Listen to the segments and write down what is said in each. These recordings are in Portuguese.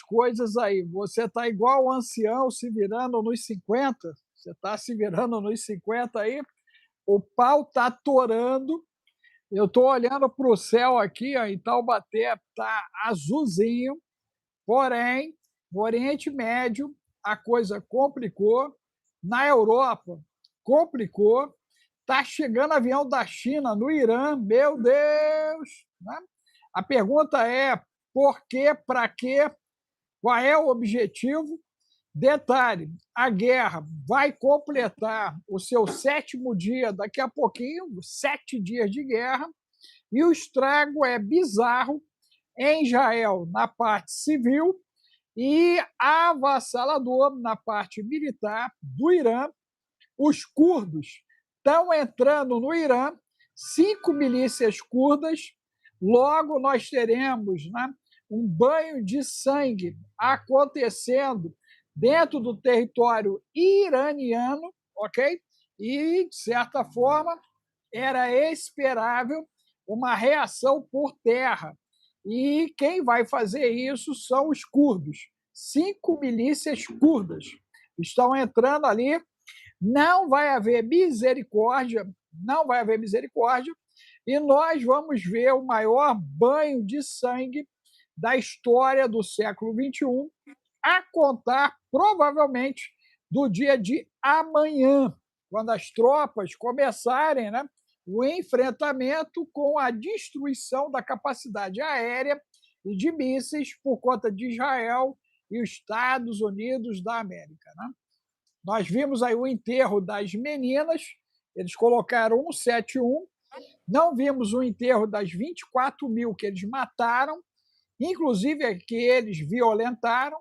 coisas aí. Você está igual o ancião se virando nos 50. Você está se virando nos 50 aí, o pau está torando. Eu estou olhando para o céu aqui, ó, em Taubaté, está azulzinho, porém, no Oriente Médio, a coisa complicou. Na Europa, complicou. Está chegando avião da China no Irã, meu Deus! Né? A pergunta é: por quê, para quê, qual é o objetivo? Detalhe: a guerra vai completar o seu 7º dia daqui a pouquinho, 7 dias de guerra, e o estrago é bizarro em Israel na parte civil e avassalador na parte militar do Irã. Os curdos estão entrando no Irã, 5 milícias curdas. Logo nós teremos, né, um banho de sangue acontecendo dentro do território iraniano, ok? E, de certa forma, era esperável uma reação por terra. E quem vai fazer isso são os curdos. 5 milícias curdas estão entrando ali. Não vai haver misericórdia, não vai haver misericórdia, e nós vamos ver o maior banho de sangue da história do século XXI, a contar, provavelmente, do dia de amanhã, quando as tropas começarem, né, o enfrentamento com a destruição da capacidade aérea e de mísseis por conta de Israel e os Estados Unidos da América. Né? Nós vimos aí o enterro das meninas, eles colocaram 171, não vimos o enterro das 24 mil que eles mataram, inclusive que eles violentaram,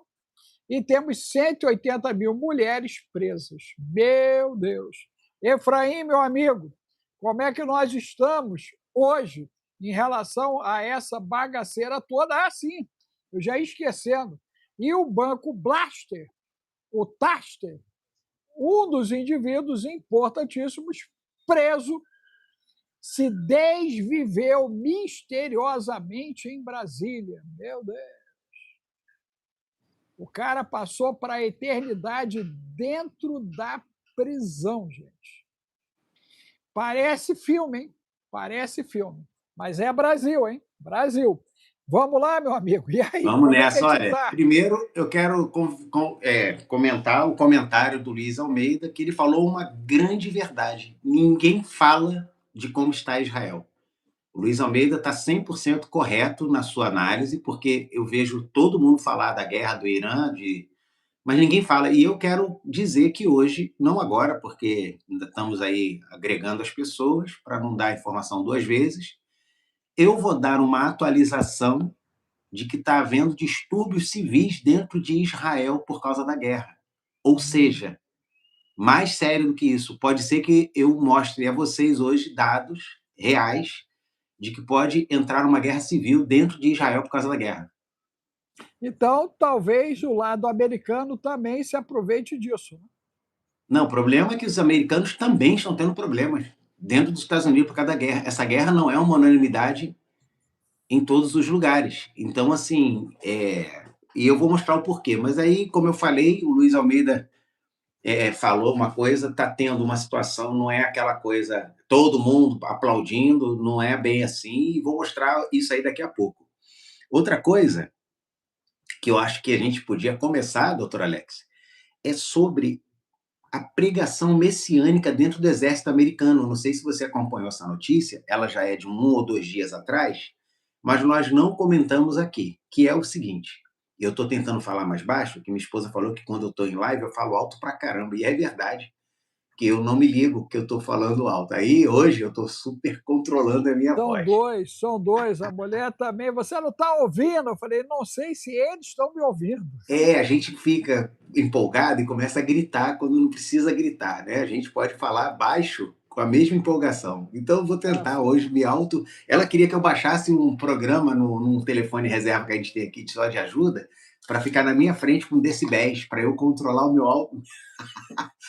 e temos 180 mil mulheres presas. Meu Deus! Efraim, meu amigo, como é que nós estamos hoje em relação a essa bagaceira toda? Ah, sim, eu já ia esquecendo. E o banco Blaster, o Taster, um dos indivíduos importantíssimos, preso, se desviveu misteriosamente em Brasília. Meu Deus! O cara passou para a eternidade dentro da prisão, gente. Parece filme, hein? Parece filme. Mas é Brasil, hein? Brasil. Vamos lá, meu amigo. E aí, vamos como é que nessa. a gente Olha, tá? primeiro eu quero comentar o comentário do Luiz Almeida, que ele falou uma grande verdade. Ninguém fala de como está Israel. O Luiz Almeida está 100% correto na sua análise, porque eu vejo todo mundo falar da guerra do Irã, mas ninguém fala. E eu quero dizer que hoje, não agora, porque ainda estamos aí agregando as pessoas, para não dar informação duas vezes, eu vou dar uma atualização de que está havendo distúrbios civis dentro de Israel por causa da guerra. Ou seja, mais sério do que isso, pode ser que eu mostre a vocês hoje dados reais de que pode entrar uma guerra civil dentro de Israel por causa da guerra. Então, talvez o lado americano também se aproveite disso. Não, o problema é que os americanos também estão tendo problemas dentro dos Estados Unidos por causa da guerra. Essa guerra não é uma unanimidade em todos os lugares. Então, assim, e eu vou mostrar o porquê. Mas aí, como eu falei, o Luiz Almeida falou uma coisa, está tendo uma situação, não é aquela coisa, todo mundo aplaudindo, não é bem assim, e vou mostrar isso aí daqui a pouco. Outra coisa que eu acho que a gente podia começar, doutor Alex, é sobre a pregação messiânica dentro do exército americano. Não sei se você acompanhou essa notícia, ela já é de 1 ou 2 dias atrás, mas nós não comentamos aqui, que é o seguinte, eu estou tentando falar mais baixo, que minha esposa falou que quando eu estou em live eu falo alto pra caramba, e é verdade, que eu não me ligo que eu estou falando alto. Aí hoje eu estou super controlando a minha São voz. dois, são dois. A mulher também. Você não está ouvindo? Eu falei, não sei se eles estão me ouvindo. A gente fica empolgado e começa a gritar quando não precisa gritar, né? A gente pode falar baixo com a mesma empolgação. Então eu vou tentar hoje me auto. Ela queria que eu baixasse um programa num telefone reserva que a gente tem aqui só de ajuda, para ficar na minha frente com decibéis, para eu controlar o meu alto.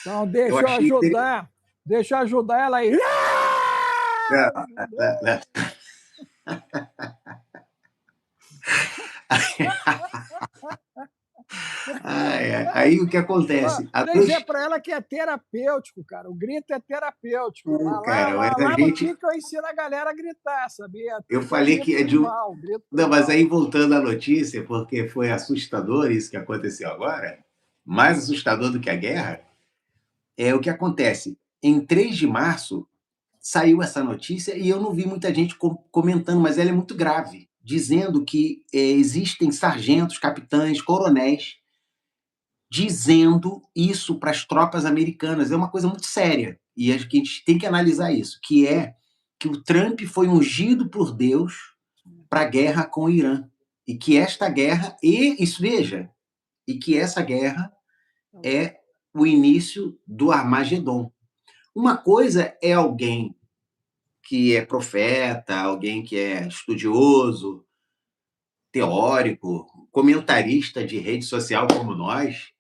Então, Eu deixa eu achei que... ajudar. Deixa eu ajudar ela aí. Aí o que acontece? A Dizer noite... para ela que é terapêutico, cara. O grito é terapêutico. Cara, mas a Lá no gente... Pique eu ensino a galera a gritar, sabia? Eu Tem falei que grito é de um... tribal, grito Não, mas tribal. aí voltando à notícia, porque foi assustador isso que aconteceu agora, mais assustador do que a guerra, é o que acontece. Em 3 de março, saiu essa notícia e eu não vi muita gente comentando, mas ela é muito grave, dizendo que existem sargentos, capitães, coronéis, dizendo isso para as tropas americanas. É uma coisa muito séria e a gente tem que analisar isso, que é que o Trump foi ungido por Deus para a guerra com o Irã. E que esta guerra, e isso veja, e que essa guerra é o início do Armagedon. Uma coisa é alguém que é profeta, alguém que é estudioso, teórico, comentarista de rede social como nós,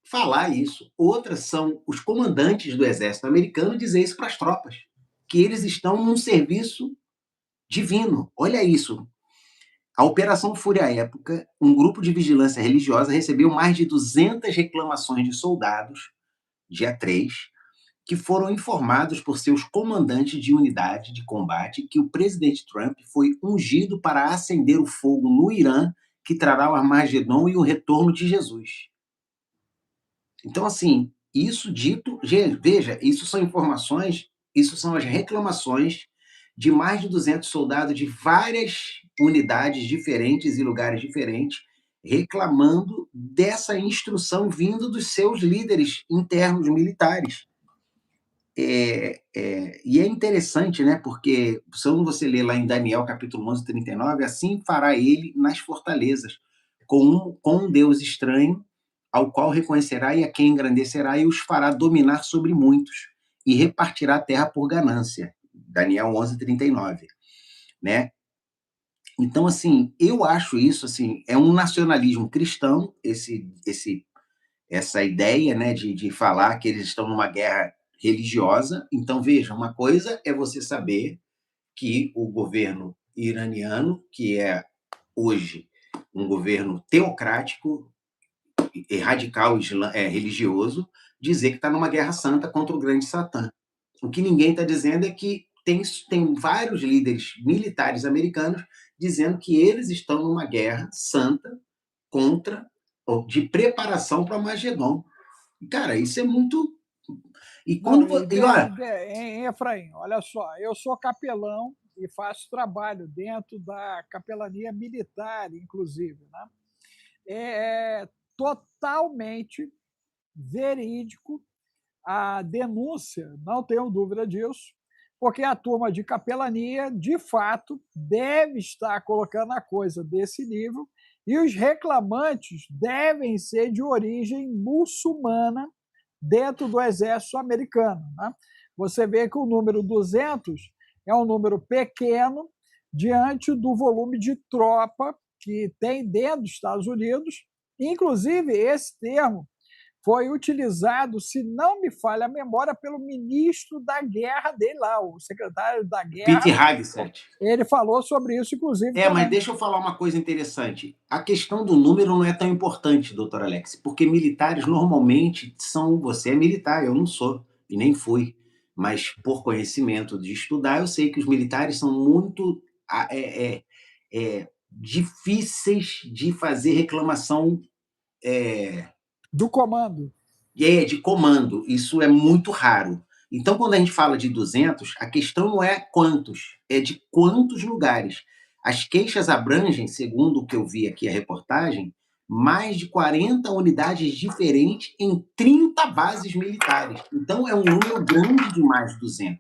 falar isso. Outras são os comandantes do exército americano dizer isso para as tropas, que eles estão num serviço divino. Olha isso. A Operação Fúria à época, um grupo de vigilância religiosa recebeu mais de 200 reclamações de soldados, dia 3, que foram informados por seus comandantes de unidade de combate que o presidente Trump foi ungido para acender o fogo no Irã, que trará o Armagedon e o retorno de Jesus. Então, assim, isso dito, veja, isso são informações, isso são as reclamações de mais de 200 soldados de várias unidades diferentes e lugares diferentes, reclamando dessa instrução vindo dos seus líderes internos militares. E é interessante, né? Porque quando você lê lá em Daniel, capítulo 11, 39, assim fará ele nas fortalezas, com um Deus estranho, ao qual reconhecerá e a quem engrandecerá, e os fará dominar sobre muitos, e repartirá a terra por ganância. Daniel 11, 39. Né? Então, assim, eu acho isso, assim, é um nacionalismo cristão, essa ideia, né, de falar que eles estão numa guerra religiosa. Então, veja, uma coisa é você saber que o governo iraniano, que é hoje um governo teocrático e radical religioso, dizer que está numa guerra santa contra o grande Satã. O que ninguém está dizendo é que tem vários líderes militares americanos dizendo que eles estão numa guerra santa contra, ou de preparação para o Armagedon. Cara, isso é muito... E Não, quando... E olha, Efraim, olha só, eu sou capelão e faço trabalho dentro da capelania militar, inclusive, né? É totalmente verídico a denúncia, não tenho dúvida disso, porque a turma de capelania, de fato, deve estar colocando a coisa desse nível e os reclamantes devem ser de origem muçulmana dentro do exército americano. Né? Você vê que o número 200 é um número pequeno diante do volume de tropa que tem dentro dos Estados Unidos. Inclusive, esse termo foi utilizado, se não me falha a memória, pelo ministro da guerra dele lá, o secretário da Pete guerra. Hegseth. Ele falou sobre isso, inclusive, Mas também. deixa eu falar uma coisa interessante. A questão do número não é tão importante, doutor Alex, porque militares normalmente são... Você é militar, eu não sou, e nem fui. Mas por conhecimento de estudar, eu sei que os militares são muito difíceis de fazer reclamação Do comando. de comando. Isso é muito raro. Então, quando a gente fala de 200, a questão não é quantos, é de quantos lugares. As queixas abrangem, segundo o que eu vi aqui a reportagem, mais de 40 unidades diferentes em 30 bases militares. Então, é um número grande de mais de 200.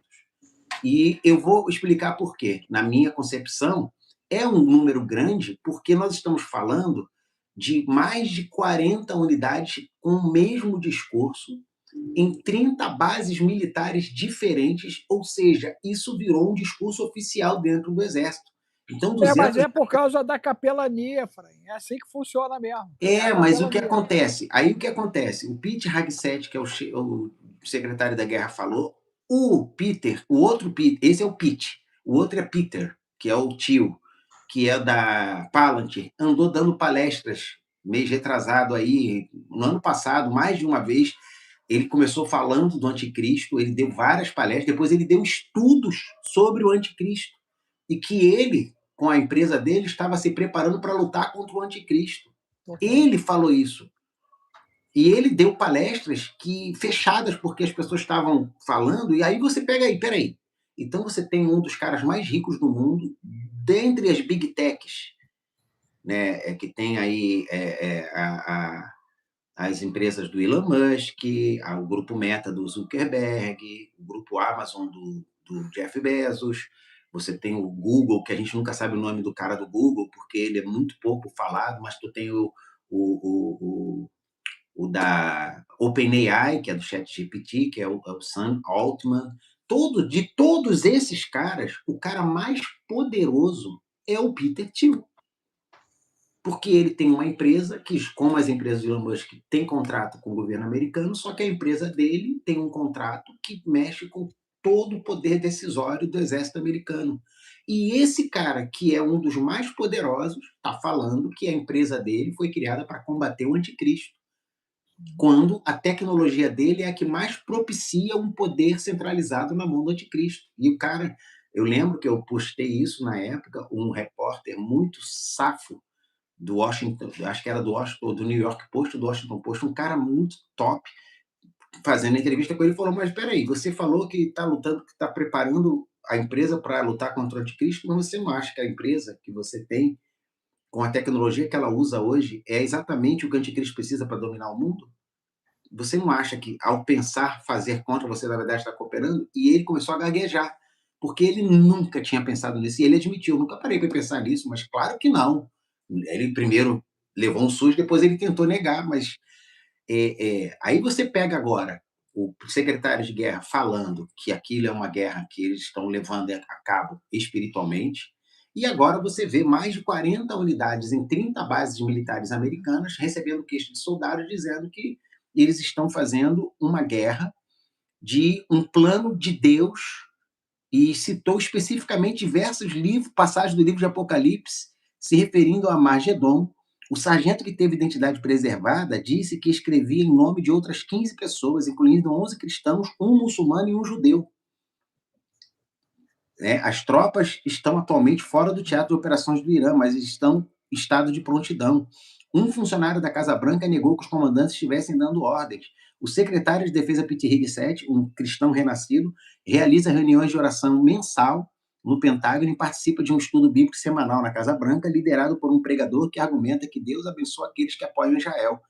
E eu vou explicar por quê. Na minha concepção, é um número grande porque nós estamos falando de mais de 40 unidades com o mesmo discurso em 30 bases militares diferentes, ou seja, isso virou um discurso oficial dentro do Exército. Então, Mas 200... é por causa da capelania, Fran. É assim que funciona mesmo. É a Mas o que capelania. acontece? Aí o que acontece? O Pete Hegseth, que é o secretário da guerra, falou. O Peter, o outro Peter, esse é o Pete, o outro é Peter, que é o tio, que é da Palantir, andou dando palestras mês retrasado aí, no ano passado, mais de uma vez, ele começou falando do anticristo, ele deu várias palestras, depois ele deu estudos sobre o anticristo, e que ele, com a empresa dele, estava se preparando para lutar contra o anticristo. Total. Ele falou isso. E ele deu palestras que fechadas, porque as pessoas estavam falando, e aí você pega aí, peraí. Então você tem um dos caras mais ricos do mundo, dentre as big techs, né, que tem aí as empresas do Elon Musk, o grupo Meta do Zuckerberg, o grupo Amazon do Jeff Bezos, você tem o Google, que a gente nunca sabe o nome do cara do Google, porque ele é muito pouco falado, mas tu tem o, o da OpenAI, que é do ChatGPT, que é o Sam Altman. De todos esses caras, o cara mais poderoso é o Peter Thiel. Porque ele tem uma empresa que, como as empresas de Elon Musk, tem contrato com o governo americano, só que a empresa dele tem um contrato que mexe com todo o poder decisório do exército americano. E esse cara, que é um dos mais poderosos, está falando que a empresa dele foi criada para combater o anticristo, quando a tecnologia dele é a que mais propicia um poder centralizado na mão do anticristo. E o cara, eu lembro que eu postei isso na época, um repórter muito safo do Washington, acho que era do Washington, do New York Post, do Washington Post, um cara muito top, fazendo entrevista com ele, falou: mas espera aí, você falou que está lutando, que está preparando a empresa para lutar contra o anticristo, mas você não acha que a empresa que você tem, com a tecnologia que ela usa hoje, é exatamente o que o anticristo precisa para dominar o mundo? Você não acha que, ao pensar fazer contra, você, na verdade, está cooperando? E ele começou a gaguejar, porque ele nunca tinha pensado nisso. E ele admitiu: nunca parei para pensar nisso, mas claro que não. Ele primeiro levou um susto, depois ele tentou negar, mas aí você pega agora o secretário de guerra falando que aquilo é uma guerra que eles estão levando a cabo espiritualmente, e agora você vê mais de 40 unidades em 30 bases militares americanas recebendo queixa de soldados dizendo que eles estão fazendo uma guerra de um plano de Deus, e citou especificamente diversos livros, passagens do livro de Apocalipse, se referindo a Magedon. O sargento que teve identidade preservada disse que escrevia em nome de outras 15 pessoas, incluindo 11 cristãos, um muçulmano e um judeu. As tropas estão atualmente fora do teatro de operações do Irã, mas estão em estado de prontidão. Um funcionário da Casa Branca negou que os comandantes estivessem dando ordens. O secretário de Defesa Pete Hegseth, um cristão renascido, realiza reuniões de oração mensal no Pentágono e participa de um estudo bíblico semanal na Casa Branca, liderado por um pregador que argumenta que Deus abençoa aqueles que apoiam Israel.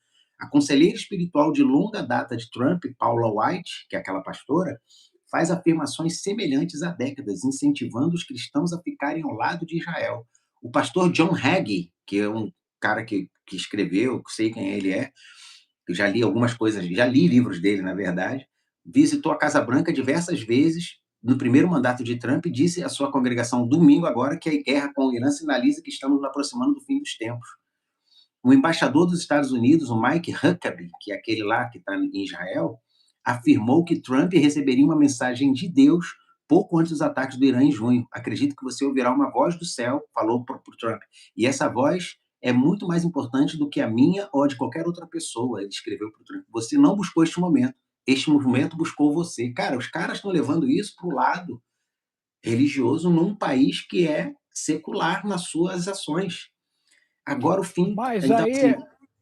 A conselheira espiritual de longa data de Trump, Paula White, que é aquela pastora, faz afirmações semelhantes há décadas, incentivando os cristãos a ficarem ao lado de Israel. O pastor John Hagee, que é um cara que escreveu, sei quem ele é, eu já li algumas coisas, já li livros dele, na verdade, visitou a Casa Branca diversas vezes no primeiro mandato de Trump e disse à sua congregação domingo agora que a guerra com o Irã sinaliza que estamos nos aproximando do fim dos tempos. O embaixador dos Estados Unidos, o Mike Huckabee, que é aquele lá que está em Israel, afirmou que Trump receberia uma mensagem de Deus pouco antes dos ataques do Irã em junho. Acredito que você ouvirá uma voz do céu, falou para o Trump. E essa voz é muito mais importante do que a minha ou a de qualquer outra pessoa, ele escreveu para o Trump. Você não buscou este movimento buscou você. Cara, os caras estão levando isso para o lado religioso num país que é secular nas suas ações. Agora o fim, Mas então assim,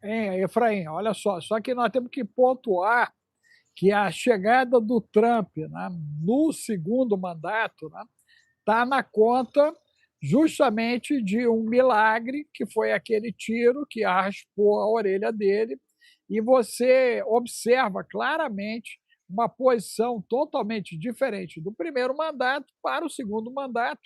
aí, hein, Efraim, olha só que nós temos que pontuar que a chegada do Trump, né, no segundo mandato está na conta justamente de um milagre, que foi aquele tiro que raspou a orelha dele, e você observa claramente uma posição totalmente diferente do primeiro mandato para o segundo mandato,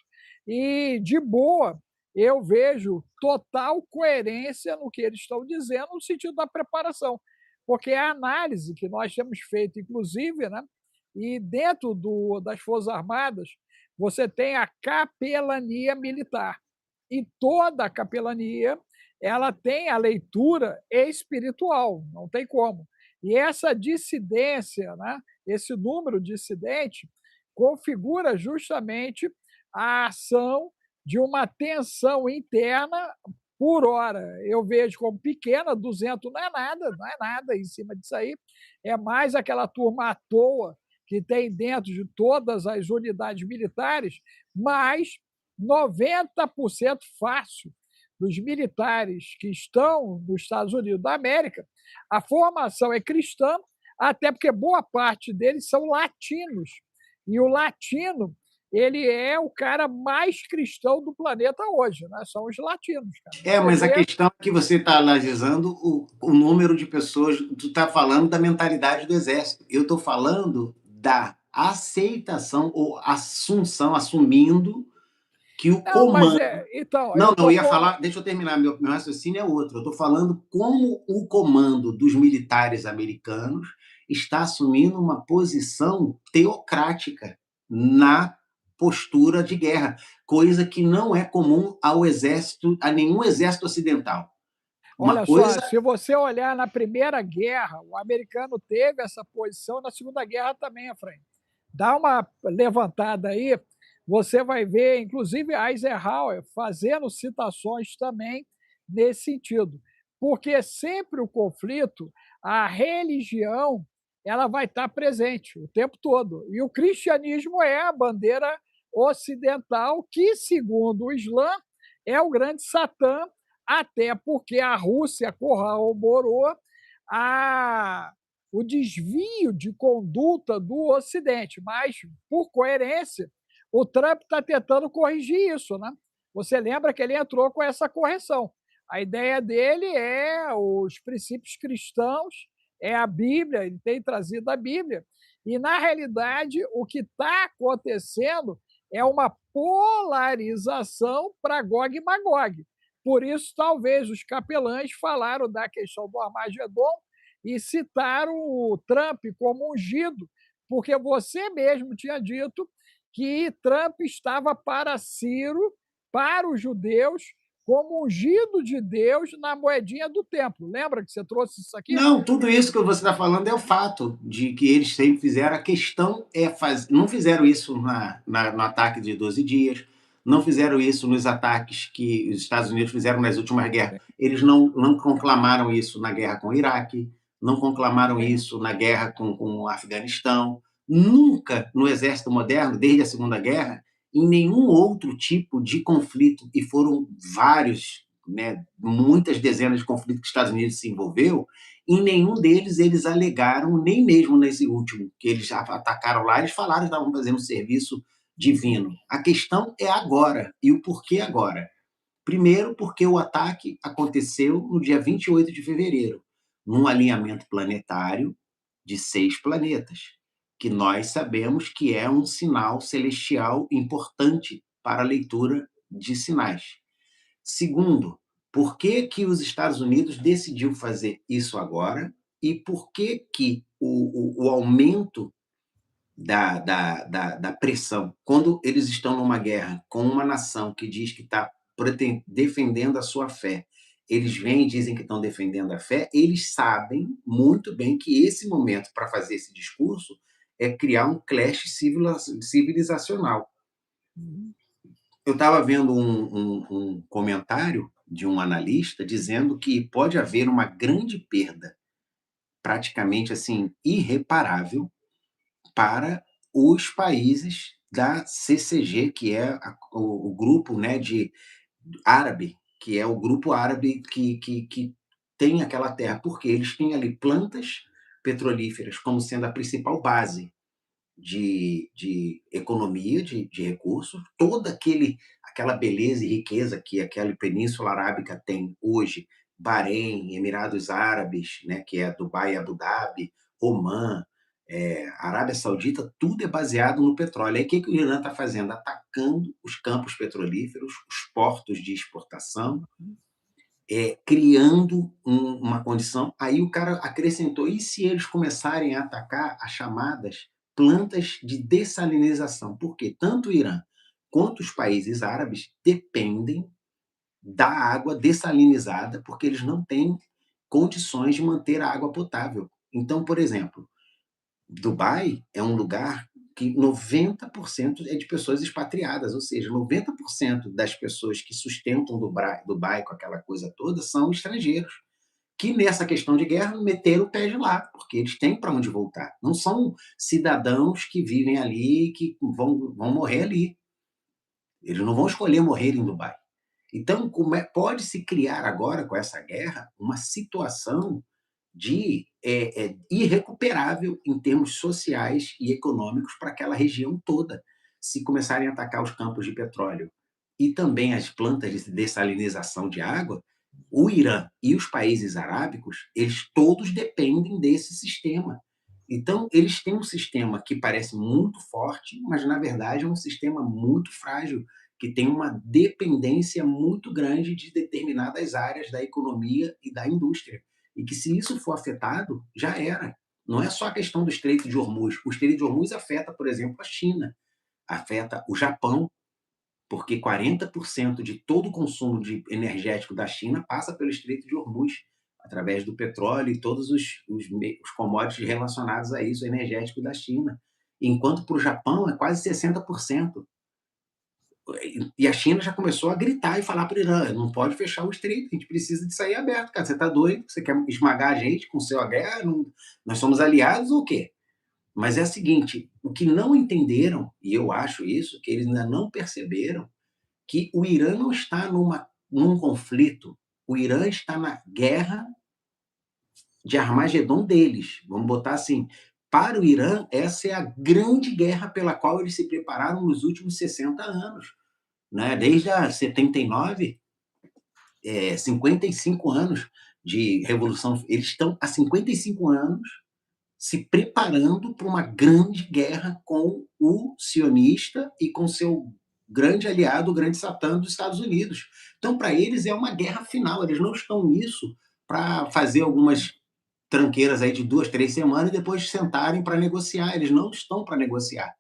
e de boa, eu vejo total coerência no que eles estão dizendo, no sentido da preparação, porque a análise que nós temos feito, inclusive, né, e dentro das Forças Armadas, você tem a capelania militar. E toda a capelania ela tem a leitura espiritual, não tem como. E essa dissidência, né, esse número dissidente, configura justamente a ação de uma tensão interna por hora. Eu vejo como pequena, 200 não é nada em cima disso aí. É mais aquela turma à toa que tem dentro de todas as unidades militares, mas 90% fácil dos militares que estão nos Estados Unidos da América, a formação é cristã, até porque boa parte deles são latinos. E o latino, ele é o cara mais cristão do planeta hoje, né? São os latinos, cara. Você Mas a vê. questão é que você está analisando o número de pessoas, tu está falando da mentalidade do exército. Eu estou falando da aceitação ou assunção, assumindo que o Não, mas comando. então, Não, eu não, eu tô ia com. falar, deixa eu terminar, meu raciocínio é outro. Eu estou falando como o comando dos militares americanos está assumindo uma posição teocrática na postura de guerra, coisa que não é comum ao exército, a nenhum exército ocidental. Uma Olha só, coisa. se você olhar na Primeira Guerra, o americano teve essa posição, na Segunda Guerra também, à frente. Dá uma levantada aí, você vai ver, inclusive, Eisenhower fazendo citações também nesse sentido. Porque sempre o conflito, a religião, ela vai estar presente o tempo todo. E o cristianismo é a bandeira ocidental, que, segundo o Islã, é o grande Satã, até porque a Rússia corroborou a, o desvio de conduta do Ocidente, mas, por coerência, o Trump está tentando corrigir isso, né? Você lembra que ele entrou com essa correção. A ideia dele é os princípios cristãos, é a Bíblia, ele tem trazido a Bíblia, e, na realidade, o que está acontecendo é uma polarização para Gog e Magog. Por isso, talvez, os capelães falaram da questão do Armagedon e citaram o Trump como ungido, porque você mesmo tinha dito que Trump estava para Ciro, para os judeus, como ungido de Deus na moedinha do templo. Lembra que você trouxe isso aqui? Não, tudo isso que você está falando é o fato de que eles sempre fizeram. A questão é fazer. Não fizeram isso no ataque de 12 dias, não fizeram isso nos ataques que os Estados Unidos fizeram nas últimas guerras. Sim, Eles não conclamaram isso na guerra com o Iraque, não conclamaram sim. isso na guerra com o Afeganistão. Nunca no exército moderno, desde a Segunda Guerra, em nenhum outro tipo de conflito, e foram vários, né, muitas dezenas de conflitos que os Estados Unidos se envolveu, em nenhum deles eles alegaram, nem mesmo nesse último, que eles já atacaram lá, eles falaram que estavam fazendo um serviço divino. A questão é agora. E o porquê agora? Primeiro, porque o ataque aconteceu no dia 28 de fevereiro, num alinhamento planetário de 6 planetas, que nós sabemos que é um sinal celestial importante para a leitura de sinais. Segundo, por que que os Estados Unidos decidiu fazer isso agora e por que que o aumento da pressão, quando eles estão numa guerra com uma nação que diz que está defendendo a sua fé, eles vêm e dizem que estão defendendo a fé, eles sabem muito bem que esse momento para fazer esse discurso é criar um clash civilizacional. Uhum. Eu estava vendo um comentário de um analista dizendo que pode haver uma grande perda, praticamente assim, irreparável, para os países da CCG, que é o grupo, né, de árabe, que é o grupo árabe que tem aquela terra, porque eles têm ali plantas petrolíferas como sendo a principal base de economia, de recursos, toda aquela beleza e riqueza que aquela Península Arábica tem hoje, Bahrein, Emirados Árabes, né, que é Dubai, Abu Dhabi, Omã, Arábia Saudita, tudo é baseado no petróleo. Aí o que o Irã está fazendo? Atacando os campos petrolíferos, os portos de exportação, criando uma condição. Aí o cara acrescentou: e se eles começarem a atacar as chamadas plantas de dessalinização? Porque tanto o Irã quanto os países árabes dependem da água dessalinizada, porque eles não têm condições de manter a água potável. Então, por exemplo, Dubai é um lugar que 90% é de pessoas expatriadas, ou seja, 90% das pessoas que sustentam Dubai com aquela coisa toda são estrangeiros, que nessa questão de guerra meteram o pé de lá, porque eles têm para onde voltar. Não são cidadãos que vivem ali e que vão morrer ali. Eles não vão escolher morrer em Dubai. Então, pode-se criar agora, com essa guerra, uma situação de irrecuperável em termos sociais e econômicos para aquela região toda, se começarem a atacar os campos de petróleo e também as plantas de dessalinização de água. O Irã e os países arábicos, eles todos dependem desse sistema. Então, eles têm um sistema que parece muito forte, mas na verdade é um sistema muito frágil, que tem uma dependência muito grande de determinadas áreas da economia e da indústria. E que, se isso for afetado, já era. Não é só a questão do Estreito de Hormuz. O Estreito de Hormuz afeta, por exemplo, a China, afeta o Japão, porque 40% de todo o consumo energético da China passa pelo Estreito de Hormuz, através do petróleo e todos os commodities relacionados a isso, energético da China. Enquanto para o Japão é quase 60%. E a China já começou a gritar e falar para o Irã: não pode fechar o estreito, a gente precisa de sair aberto, cara. Você está doido? Você quer esmagar a gente com seu guerra? Não, nós somos aliados ou o quê? Mas é o seguinte: o que não entenderam, e eu acho isso, que eles ainda não perceberam, que o Irã não está num conflito, o Irã está na guerra de Armagedon deles, vamos botar assim. Para o Irã, essa é a grande guerra pela qual eles se prepararam nos últimos 60 anos. Né? Desde a 79, 55 anos de revolução. Eles estão há 55 anos se preparando para uma grande guerra com o sionista e com seu grande aliado, o grande Satã dos Estados Unidos. Então, para eles, é uma guerra final. Eles não estão nisso para fazer algumas tranqueiras aí de 2, 3 semanas e depois sentarem para negociar. Eles não estão para negociar.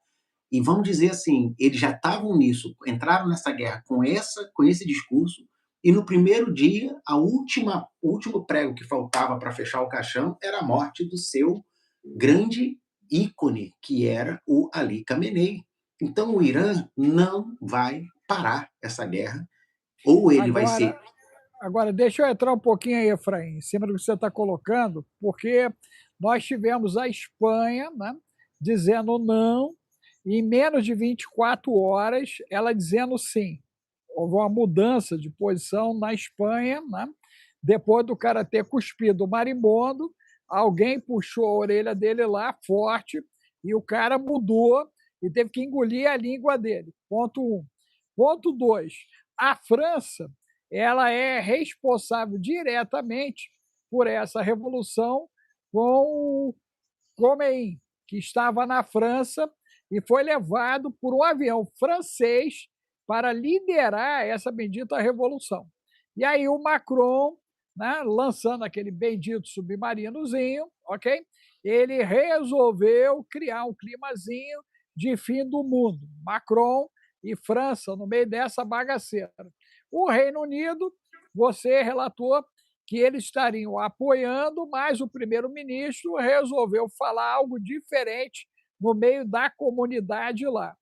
E vamos dizer assim, eles já estavam nisso, entraram nessa guerra com esse discurso, e no primeiro dia, o último prego que faltava para fechar o caixão era a morte do seu grande ícone, que era o Ali Khamenei. Então o Irã não vai parar essa guerra, ou ele vai ser... Agora, deixa eu entrar um pouquinho aí, Efraim, em cima do que você está colocando, porque nós tivemos a Espanha, né, dizendo não, e em menos de 24 horas ela dizendo sim. Houve uma mudança de posição na Espanha, né? Depois do cara ter cuspido o marimbondo, alguém puxou a orelha dele lá forte e o cara mudou e teve que engolir a língua dele. Ponto 1. Ponto 2. A França, ela é responsável diretamente por essa revolução com o Khomeini, que estava na França e foi levado por um avião francês para liderar essa bendita revolução. E aí o Macron, né, lançando aquele bendito submarinozinho, ok? Ele resolveu criar um climazinho de fim do mundo. Macron e França no meio dessa bagaceira. O Reino Unido, você relatou que eles estariam apoiando, mas o primeiro-ministro resolveu falar algo diferente no meio da comunidade lá.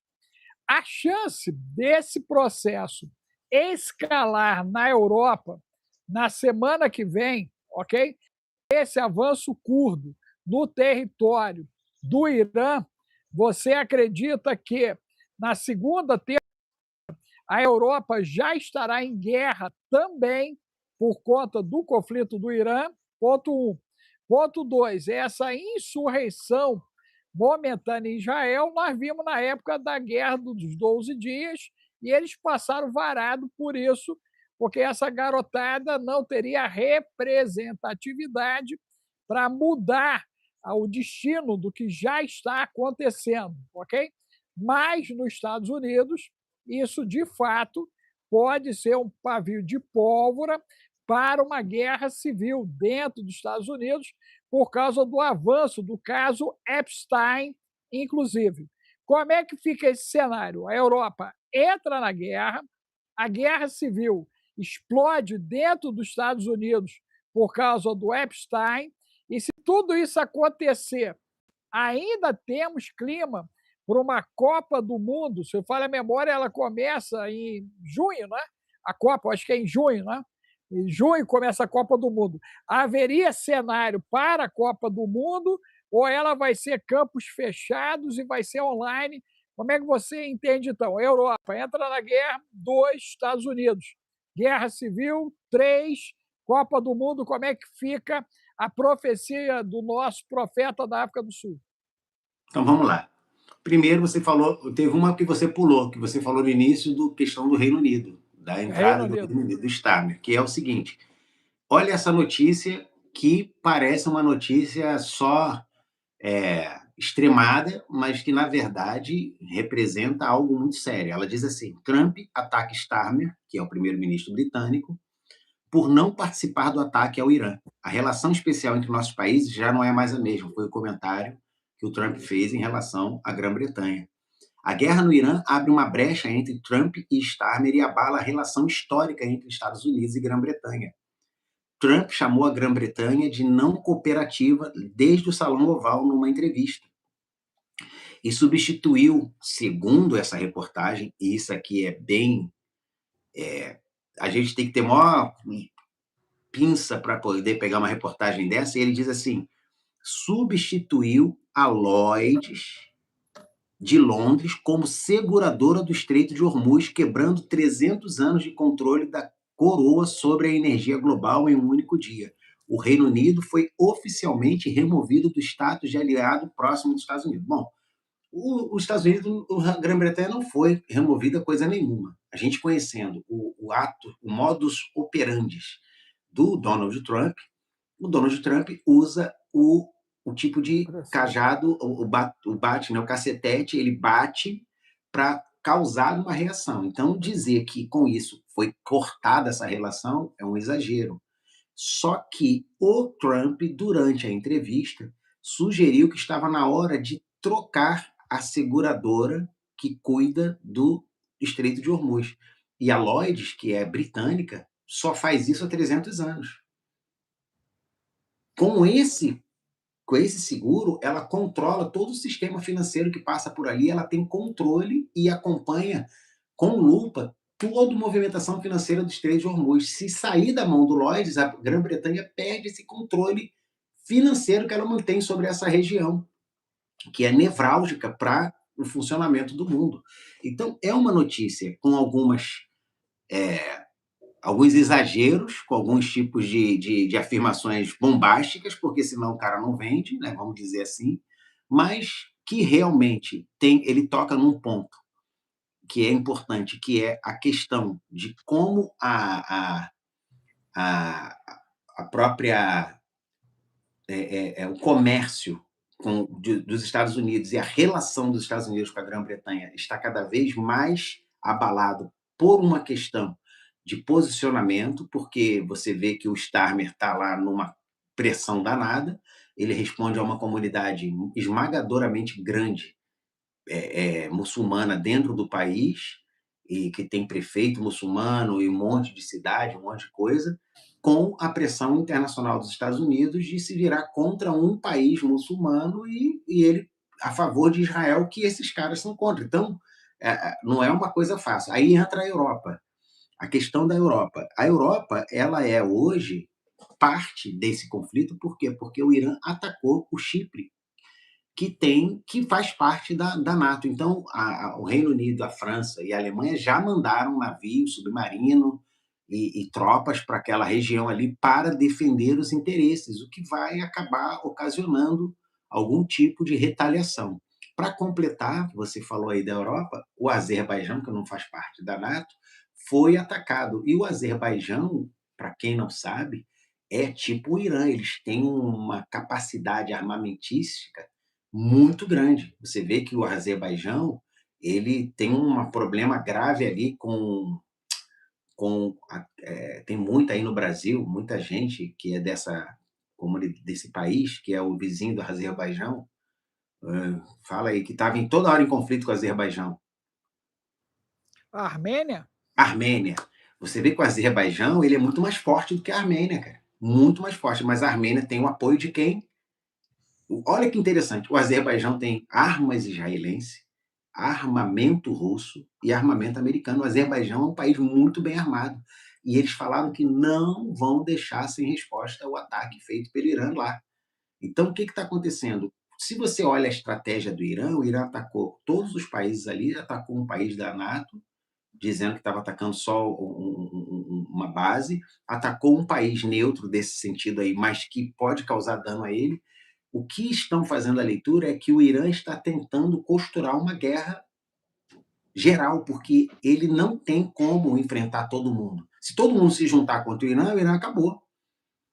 A chance desse processo escalar na Europa na semana que vem, ok? Esse avanço curdo no território do Irã, você acredita que na segunda, terça, a Europa já estará em guerra também por conta do conflito do Irã? Ponto 1. Ponto 2, essa insurreição momentânea em Israel, nós vimos na época da Guerra dos 12 Dias, e eles passaram varado por isso, porque essa garotada não teria representatividade para mudar o destino do que já está acontecendo, ok? Mas nos Estados Unidos, isso de fato pode ser um pavio de pólvora para uma guerra civil dentro dos Estados Unidos, por causa do avanço do caso Epstein, inclusive. Como é que fica esse cenário? A Europa entra na guerra, a guerra civil explode dentro dos Estados Unidos por causa do Epstein, e se tudo isso acontecer, ainda temos clima para uma Copa do Mundo, se eu falho a memória, ela começa em junho, né? A Copa, acho que é em junho, né? Em junho começa a Copa do Mundo. Haveria cenário para a Copa do Mundo ou ela vai ser campos fechados e vai ser online? Como é que você entende, então? Europa entra na guerra, 2, Estados Unidos. Guerra civil, 3, Copa do Mundo, como é que fica a profecia do nosso profeta da África do Sul? Então vamos lá. Primeiro você falou, teve uma que você pulou, que você falou no início do questão do Reino Unido, da Reino entrada do Unido. Reino Unido, do Starmer, que é o seguinte: olha essa notícia que parece uma notícia só extremada, mas que na verdade representa algo muito sério. Ela diz assim: Trump ataca Starmer, que é o primeiro-ministro britânico, por não participar do ataque ao Irã. A relação especial entre nossos países já não é mais a mesma, foi o comentário que o Trump fez em relação à Grã-Bretanha. A guerra no Irã abre uma brecha entre Trump e Starmer e abala a relação histórica entre Estados Unidos e Grã-Bretanha. Trump chamou a Grã-Bretanha de não cooperativa desde o Salão Oval numa entrevista. E substituiu, segundo essa reportagem, e isso aqui é bem. A gente tem que ter maior pinça para poder pegar uma reportagem dessa, e ele diz assim: substituiu a Lloyds de Londres como seguradora do Estreito de Hormuz, quebrando 300 anos de controle da coroa sobre a energia global em um único dia. O Reino Unido foi oficialmente removido do status de aliado próximo dos Estados Unidos. Bom, os Estados Unidos, a Grã-Bretanha não foi removida coisa nenhuma. A gente conhecendo o ato, o modus operandi do Donald Trump, o Donald Trump usa o tipo de cajado, o bate, né, o cacetete, ele bate para causar uma reação. Então, dizer que com isso foi cortada essa relação é um exagero. Só que o Trump, durante a entrevista, sugeriu que estava na hora de trocar a seguradora que cuida do Estreito de Hormuz. E a Lloyds, que é britânica, só faz isso há 300 anos. Com esse com esse seguro, ela controla todo o sistema financeiro que passa por ali, ela tem controle e acompanha com lupa toda a movimentação financeira do Estreito de Hormuz. Se sair da mão do Lloyds, a Grã-Bretanha perde esse controle financeiro que ela mantém sobre essa região, que é nevrálgica para o funcionamento do mundo. Então, é uma notícia com alguns exageros, com alguns tipos de afirmações bombásticas, porque senão o cara não vende, né, vamos dizer assim, mas que realmente ele toca num ponto que é importante, que é a questão de como a, a própria o comércio dos Estados Unidos e a relação dos Estados Unidos com a Grã-Bretanha está cada vez mais abalado por uma questão de posicionamento, porque você vê que o Starmer está lá numa pressão danada, ele responde a uma comunidade esmagadoramente grande muçulmana dentro do país, e que tem prefeito muçulmano e um monte de cidade, um monte de coisa, com a pressão internacional dos Estados Unidos de se virar contra um país muçulmano e ele a favor de Israel, que esses caras são contra. Então, não é uma coisa fácil. Aí entra a Europa. A questão da Europa. A Europa, ela é hoje parte desse conflito, por quê? Porque o Irã atacou o Chipre, que faz parte da NATO. Então, o Reino Unido, a França e a Alemanha já mandaram navio, submarino e tropas para aquela região ali para defender os interesses, o que vai acabar ocasionando algum tipo de retaliação. Para completar, você falou aí da Europa, o Azerbaijão, que não faz parte da NATO, foi atacado. E o Azerbaijão, para quem não sabe, é tipo o Irã, eles têm uma capacidade armamentística muito grande. Você vê que o Azerbaijão ele tem um problema grave ali tem muita aí no Brasil, muita gente que é desse país, que é o vizinho do Azerbaijão, fala aí que estava em toda hora em conflito com o Azerbaijão. A Armênia? Armênia. Você vê que o Azerbaijão ele é muito mais forte do que a Armênia, cara. Muito mais forte. Mas a Armênia tem o apoio de quem? Olha que interessante. O Azerbaijão tem armas israelenses, armamento russo e armamento americano. O Azerbaijão é um país muito bem armado. E eles falaram que não vão deixar sem resposta o ataque feito pelo Irã lá. Então, o que está acontecendo? Se você olha a estratégia do Irã, o Irã atacou todos os países ali, atacou um país da NATO, dizendo que estava atacando só uma base, atacou um país neutro desse sentido aí, mas que pode causar dano a ele. O que estão fazendo a leitura é que o Irã está tentando costurar uma guerra geral, porque ele não tem como enfrentar todo mundo. Se todo mundo se juntar contra o Irã acabou.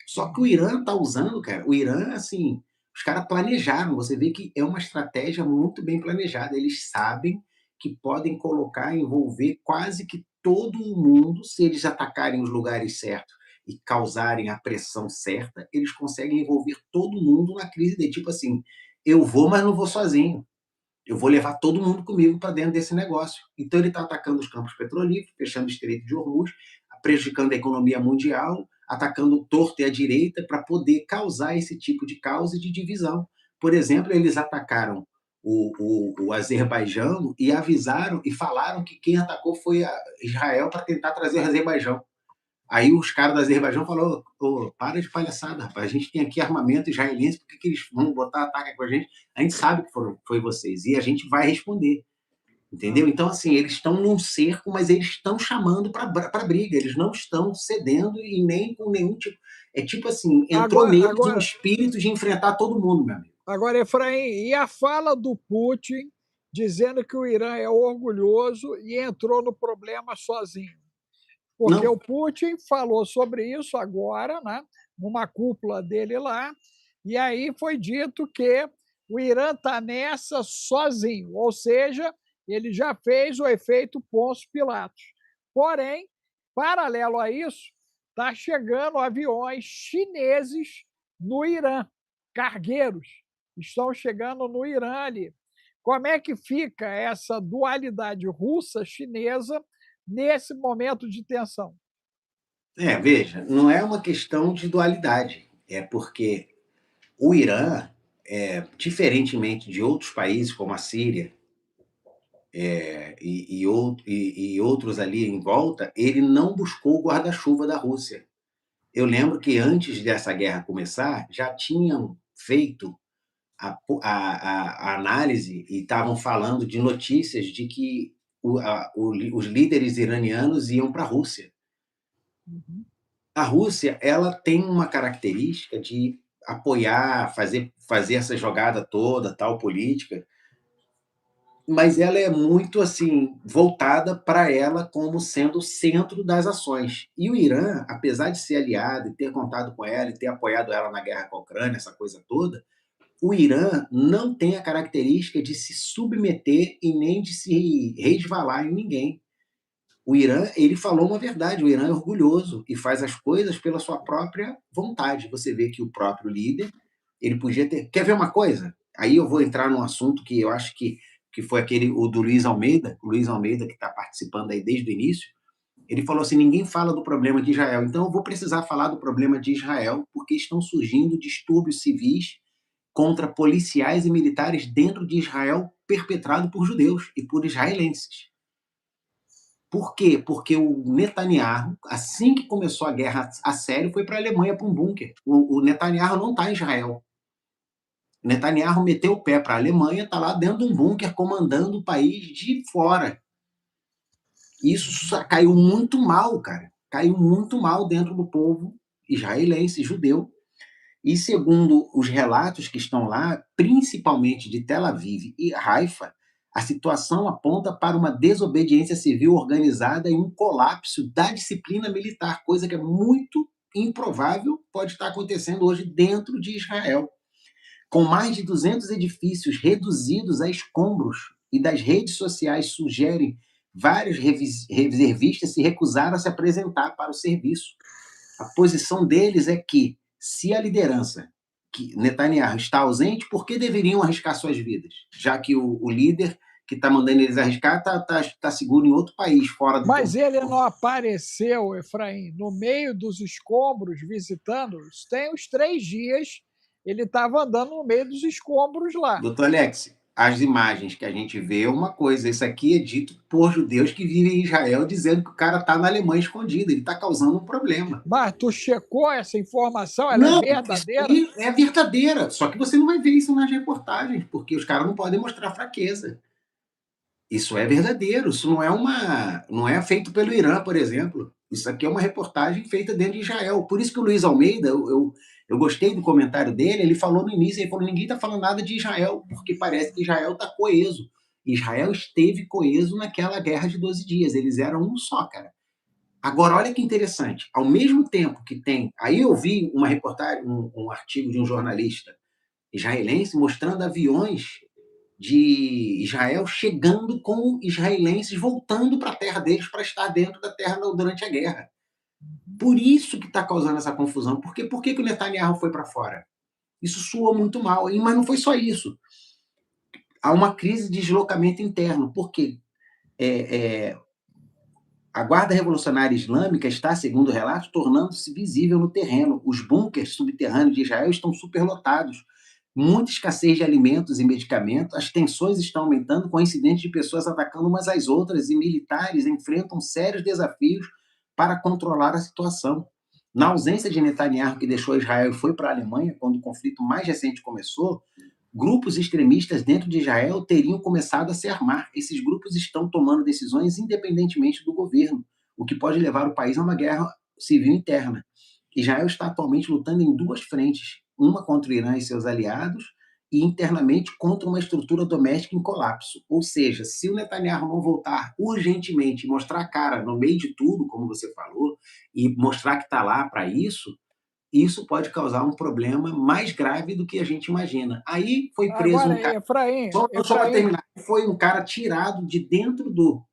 Só que o Irã está usando, cara, o Irã, assim, os caras planejaram, você vê que é uma estratégia muito bem planejada, eles sabem que podem colocar, envolver quase que todo mundo, se eles atacarem os lugares certos e causarem a pressão certa, eles conseguem envolver todo mundo na crise de tipo assim, eu vou, mas não vou sozinho. Eu vou levar todo mundo comigo para dentro desse negócio. Então ele está atacando os campos petrolíferos, fechando o Estreito de Hormuz, prejudicando a economia mundial, atacando torto e à direita para poder causar esse tipo de caos e de divisão. Por exemplo, eles atacaram o Azerbaijão e avisaram e falaram que quem atacou foi a Israel para tentar trazer o Azerbaijão. Aí os caras do Azerbaijão falaram: oh, para de palhaçada, rapaz. A gente tem aqui armamento israelense, por que eles vão botar ataque com a gente? A gente sabe que foi vocês e a gente vai responder. Entendeu? Então, assim, eles estão num cerco, mas eles estão chamando para briga, eles não estão cedendo e nem com nenhum tipo. É tipo assim, entrou neles um espírito de enfrentar todo mundo, meu amigo. Agora, Efraim, e a fala do Putin dizendo que o Irã é orgulhoso e entrou no problema sozinho? Porque Não. o Putin falou sobre isso agora, né, numa cúpula dele lá, e aí foi dito que o Irã está nessa sozinho, ou seja, ele já fez o efeito Pôncio Pilatos. Porém, paralelo a isso, está chegando aviões chineses no Irã, cargueiros, estão chegando no Irã ali. Como é que fica essa dualidade russa-chinesa nesse momento de tensão? Veja, não é uma questão de dualidade, é porque o Irã, diferentemente de outros países como a Síria e outros ali em volta, ele não buscou o guarda-chuva da Rússia. Eu lembro que antes dessa guerra começar, já tinham feito a análise e estavam falando de notícias de que os líderes iranianos iam para a Rússia. Uhum. A Rússia, ela tem uma característica de apoiar, fazer essa jogada toda, tal política, mas ela é muito assim voltada para ela como sendo o centro das ações. E o Irã, apesar de ser aliado e ter contado com ela e ter apoiado ela na guerra com a Ucrânia, essa coisa toda, o Irã não tem a característica de se submeter e nem de se resvalar em ninguém. O Irã, ele falou uma verdade, o Irã é orgulhoso e faz as coisas pela sua própria vontade. Você vê que o próprio líder, ele podia ter... Quer ver uma coisa? Aí eu vou entrar num assunto que eu acho que foi o do Luiz Almeida, que está participando aí desde o início. Ele falou assim: ninguém fala do problema de Israel, então eu vou precisar falar do problema de Israel, porque estão surgindo distúrbios civis contra policiais e militares dentro de Israel, perpetrado por judeus e por israelenses. Por quê? Porque o Netanyahu, assim que começou a guerra a sério, foi para a Alemanha, para um bunker. O Netanyahu não está em Israel. O Netanyahu meteu o pé para a Alemanha, está lá dentro de um bunker, comandando o país de fora. Isso caiu muito mal, cara. Caiu muito mal dentro do povo israelense, judeu. E segundo os relatos que estão lá, principalmente de Tel Aviv e Haifa, a situação aponta para uma desobediência civil organizada e um colapso da disciplina militar, coisa que é muito improvável pode estar acontecendo hoje dentro de Israel. Com mais de 200 edifícios reduzidos a escombros e das redes sociais sugerem vários reservistas se recusaram a se apresentar para o serviço. A posição deles é que, se a liderança, que Netanyahu, está ausente, por que deveriam arriscar suas vidas? Já que o líder que está mandando eles arriscar está seguro em outro país, fora do Mas ponto. ele não apareceu, Efraim, no meio dos escombros, visitando-os. Tem uns 3 dias, ele estava andando no meio dos escombros lá. Doutor Alex, as imagens que a gente vê é uma coisa, isso aqui é dito por judeus que vivem em Israel, dizendo que o cara está na Alemanha escondido, ele está causando um problema. Mas tu checou essa informação? Ela é Não, isso verdadeira? aí é verdadeira, só que você não vai ver isso nas reportagens, porque os caras não podem mostrar fraqueza. Isso é verdadeiro, isso não é feito pelo Irã, por exemplo. Isso aqui é uma reportagem feita dentro de Israel. Por isso que o Luiz Almeida, eu gostei do comentário dele, ele falou no início, ele falou, ninguém está falando nada de Israel, porque parece que Israel está coeso. Israel esteve coeso naquela guerra de 12 dias, eles eram um só, cara. Agora, olha que interessante, ao mesmo tempo que tem... Aí eu vi uma reportagem, um artigo de um jornalista israelense mostrando aviões de Israel chegando com israelenses voltando para a terra deles para estar dentro da terra durante a guerra. Por isso que está causando essa confusão. Por que o Netanyahu foi para fora? Isso soa muito mal, mas não foi só isso. Há uma crise de deslocamento interno, porque a Guarda Revolucionária Islâmica está, segundo o relato, tornando-se visível no terreno. Os bunkers subterrâneos de Israel estão superlotados. Muita escassez de alimentos e medicamentos, as tensões estão aumentando com incidentes de pessoas atacando umas às outras e militares enfrentam sérios desafios para controlar a situação. Na ausência de Netanyahu, que deixou Israel e foi para a Alemanha quando o conflito mais recente começou, grupos extremistas dentro de Israel teriam começado a se armar. Esses grupos estão tomando decisões independentemente do governo, o que pode levar o país a uma guerra civil interna. Israel está atualmente lutando em duas frentes, uma contra o Irã e seus aliados, e internamente contra uma estrutura doméstica em colapso. Ou seja, se o Netanyahu não voltar urgentemente e mostrar a cara no meio de tudo, como você falou, e mostrar que está lá para isso pode causar um problema mais grave do que a gente imagina. Aí foi preso um Agora, cara, Efraim, só para terminar, foi um cara tirado de dentro do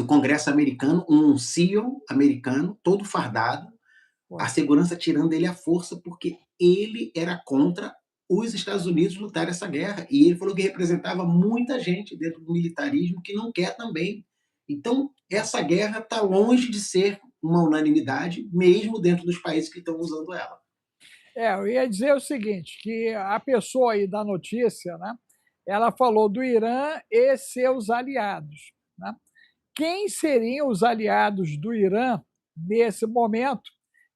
Congresso americano, um CEO americano, todo fardado, a segurança tirando ele à força, porque ele era contra os Estados Unidos lutar essa guerra. E ele falou que representava muita gente dentro do militarismo que não quer também. Então, essa guerra está longe de ser uma unanimidade, mesmo dentro dos países que estão usando ela. eu ia dizer o seguinte, que a pessoa aí da notícia, né, ela falou do Irã e seus aliados, né? Quem seriam os aliados do Irã nesse momento,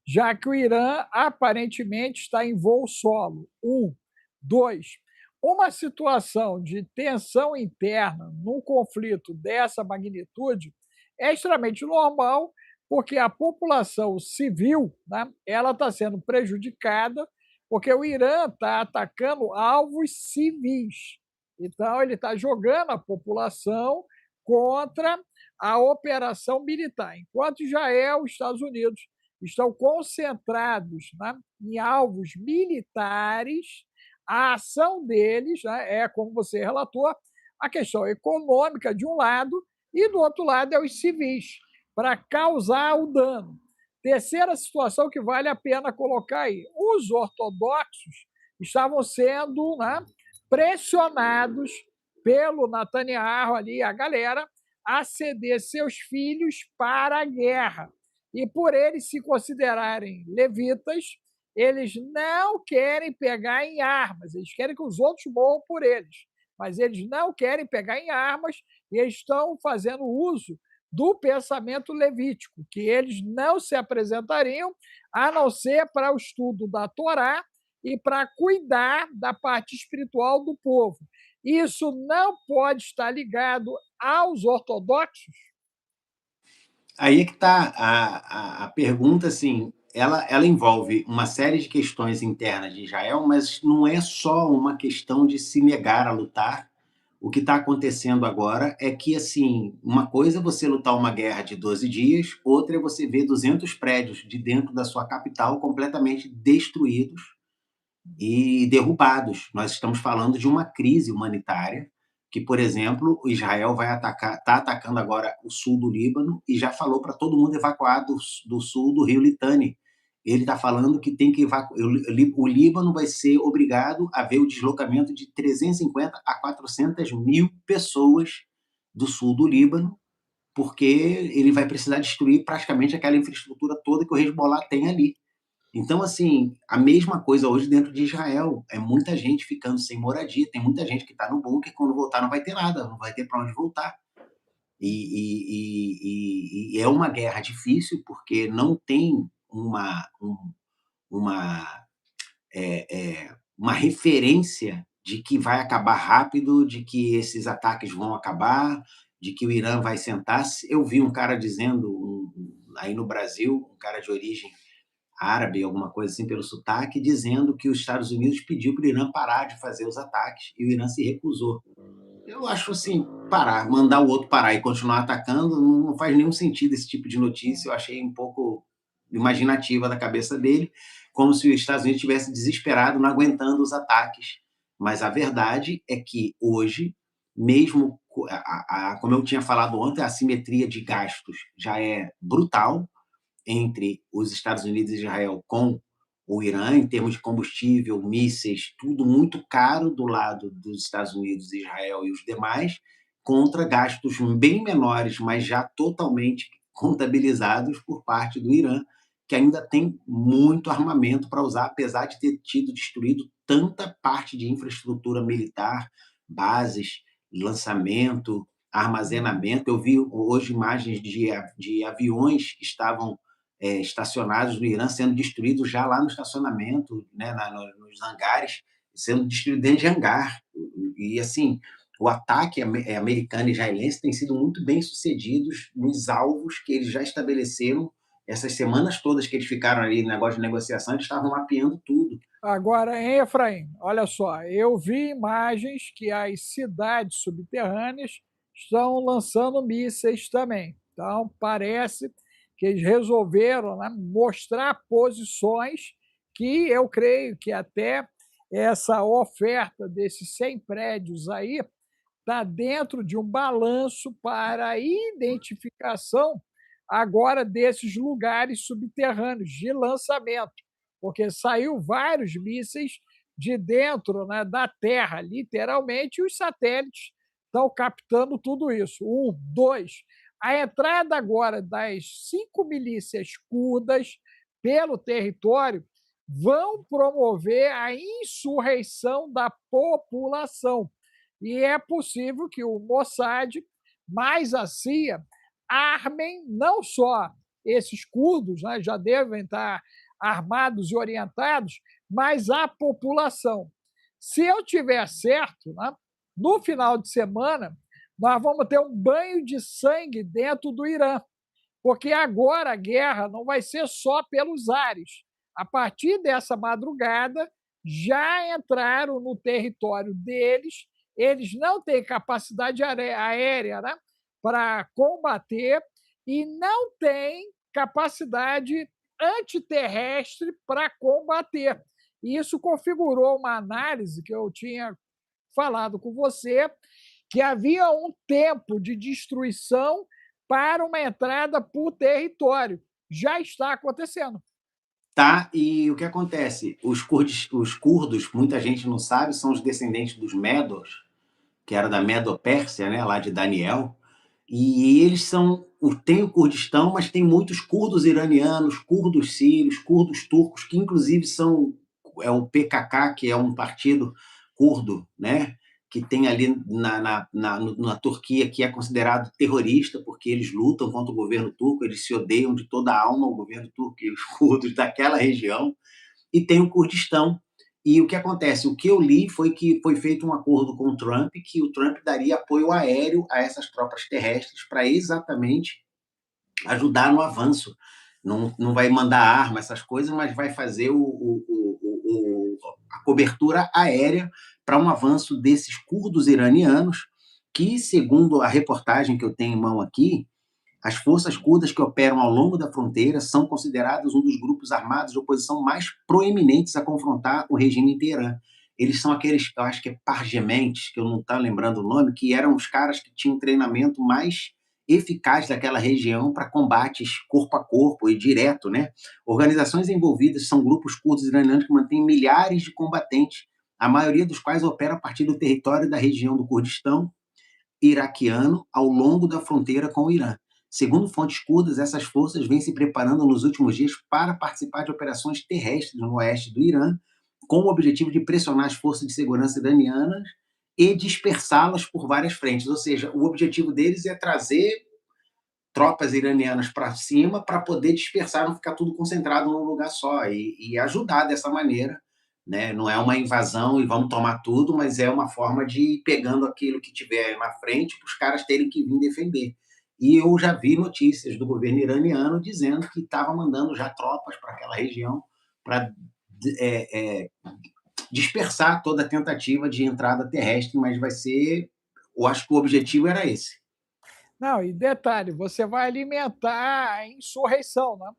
já que o Irã aparentemente está em voo solo? Um. Dois, uma situação de tensão interna num conflito dessa magnitude é extremamente normal, porque a população civil, né, ela está sendo prejudicada, porque o Irã está atacando alvos civis. Então, ele está jogando a população contra a operação militar, enquanto Israel e Estados Unidos estão concentrados, né, em alvos militares. A ação deles, né, é, como você relatou, a questão econômica de um lado e do outro lado é os civis, para causar o dano. Terceira situação que vale a pena colocar aí: os ortodoxos estavam sendo, né, pressionados pelo Netanyahu ali, a galera, a ceder seus filhos para a guerra. E por eles se considerarem levitas, eles não querem pegar em armas, eles querem que os outros morram por eles, mas eles não querem pegar em armas e estão fazendo uso do pensamento levítico, que eles não se apresentariam a não ser para o estudo da Torá e para cuidar da parte espiritual do povo. Isso não pode estar ligado aos ortodoxos? Aí é que está a pergunta, assim, ela envolve uma série de questões internas de Israel, mas não é só uma questão de se negar a lutar. O que está acontecendo agora é que, assim, uma coisa é você lutar uma guerra de 12 dias, outra é você ver 200 prédios de dentro da sua capital completamente destruídos e derrubados. Nós estamos falando de uma crise humanitária que, por exemplo, Israel vai atacar, está atacando agora o sul do Líbano e já falou para todo mundo evacuar do sul do rio Litani. Ele está falando que tem que evacuar. O Líbano vai ser obrigado a ver o deslocamento de 350 a 400 mil pessoas do sul do Líbano, porque ele vai precisar destruir praticamente aquela infraestrutura toda que o Hezbollah tem ali. Então, assim, a mesma coisa hoje dentro de Israel. É muita gente ficando sem moradia, tem muita gente que está no bunker, quando voltar não vai ter nada, não vai ter para onde voltar. E é uma guerra difícil, porque não tem uma, uma referência de que vai acabar rápido, de que esses ataques vão acabar, de que o Irã vai sentar. Eu vi um cara dizendo, aí no Brasil, um cara de origem árabe, alguma coisa assim, pelo sotaque, dizendo que os Estados Unidos pediu para o Irã parar de fazer os ataques e o Irã se recusou. Eu acho assim, parar, mandar o outro parar e continuar atacando, não faz nenhum sentido esse tipo de notícia. Eu achei um pouco imaginativa da cabeça dele, como se os Estados Unidos estivesse desesperado, não aguentando os ataques. Mas a verdade é que hoje, mesmo, como eu tinha falado ontem, a assimetria de gastos já é brutal entre os Estados Unidos e Israel com o Irã, em termos de combustível, mísseis, tudo muito caro do lado dos Estados Unidos, Israel e os demais, contra gastos bem menores, mas já totalmente contabilizados por parte do Irã, que ainda tem muito armamento para usar, apesar de ter tido destruído tanta parte de infraestrutura militar, bases, lançamento, armazenamento. Eu vi hoje imagens de aviões que estavam estacionados no Irã sendo destruídos já lá no estacionamento, né, nos hangares, sendo destruídos dentro de hangar. E, assim, o ataque americano e israelense tem sido muito bem sucedidos nos alvos que eles já estabeleceram. Essas semanas todas que eles ficaram ali no negócio de negociação, eles estavam mapeando tudo. Agora, hein, Efraim, olha só, eu vi imagens que as cidades subterrâneas estão lançando mísseis também. Então, parece que eles resolveram, né, mostrar posições que eu creio que até essa oferta desses 100 prédios aí está dentro de um balanço para a identificação agora desses lugares subterrâneos de lançamento, porque saiu vários mísseis de dentro, né, da Terra, literalmente, e os satélites estão captando tudo isso. Um, dois, a entrada agora das 5 milícias curdas pelo território vão promover a insurreição da população. E é possível que o Mossad, mais a CIA, armem não só esses curdos, né, já devem estar armados e orientados, mas a população. Se eu tiver certo, né, no final de semana, nós vamos ter um banho de sangue dentro do Irã, porque agora a guerra não vai ser só pelos ares. A partir dessa madrugada, já entraram no território deles, eles não têm capacidade aérea, né, para combater e não têm capacidade antiterrestre para combater. E isso configurou uma análise que eu tinha falado com você, que havia um tempo de destruição para uma entrada por território. Já está acontecendo. Tá, e o que acontece? Os curdos, muita gente não sabe, são os descendentes dos Medos, que era da Medo-Pérsia, né, lá de Daniel. E eles são. Tem o Kurdistão, mas tem muitos curdos iranianos, curdos sírios, curdos turcos, que inclusive são. É o PKK, que é um partido curdo, né? Que tem ali na Turquia, que é considerado terrorista, porque eles lutam contra o governo turco, eles se odeiam de toda a alma, o governo turco e os curdos daquela região. E tem o Kurdistão. E o que acontece? O que eu li foi que foi feito um acordo com o Trump, que o Trump daria apoio aéreo a essas tropas terrestres para exatamente ajudar no avanço. Não vai mandar arma, essas coisas, mas vai fazer a cobertura aérea para um avanço desses curdos iranianos, que, segundo a reportagem que eu tenho em mão aqui, as forças curdas que operam ao longo da fronteira são considerados um dos grupos armados de oposição mais proeminentes a confrontar o regime em Teherã. Eles são aqueles, eu acho que é Pargementes, que eu não estou lembrando o nome, que eram os caras que tinham um treinamento mais eficaz daquela região para combates corpo a corpo e direto, né? Organizações envolvidas são grupos curdos iranianos que mantêm milhares de combatentes, a maioria dos quais opera a partir do território da região do Kurdistão iraquiano ao longo da fronteira com o Irã. Segundo fontes curdas, essas forças vêm se preparando nos últimos dias para participar de operações terrestres no oeste do Irã, com o objetivo de pressionar as forças de segurança iranianas e dispersá-las por várias frentes. Ou seja, o objetivo deles é trazer tropas iranianas para cima para poder dispersar, não ficar tudo concentrado num lugar só e ajudar dessa maneira. Né? Não é uma invasão e vamos tomar tudo, mas é uma forma de ir pegando aquilo que tiver na frente para os caras terem que vir defender. E eu já vi notícias do governo iraniano dizendo que estava mandando já tropas para aquela região para dispersar toda a tentativa de entrada terrestre, mas vai ser. Eu acho que o objetivo era esse. Não, e detalhe, você vai alimentar a insurreição, né?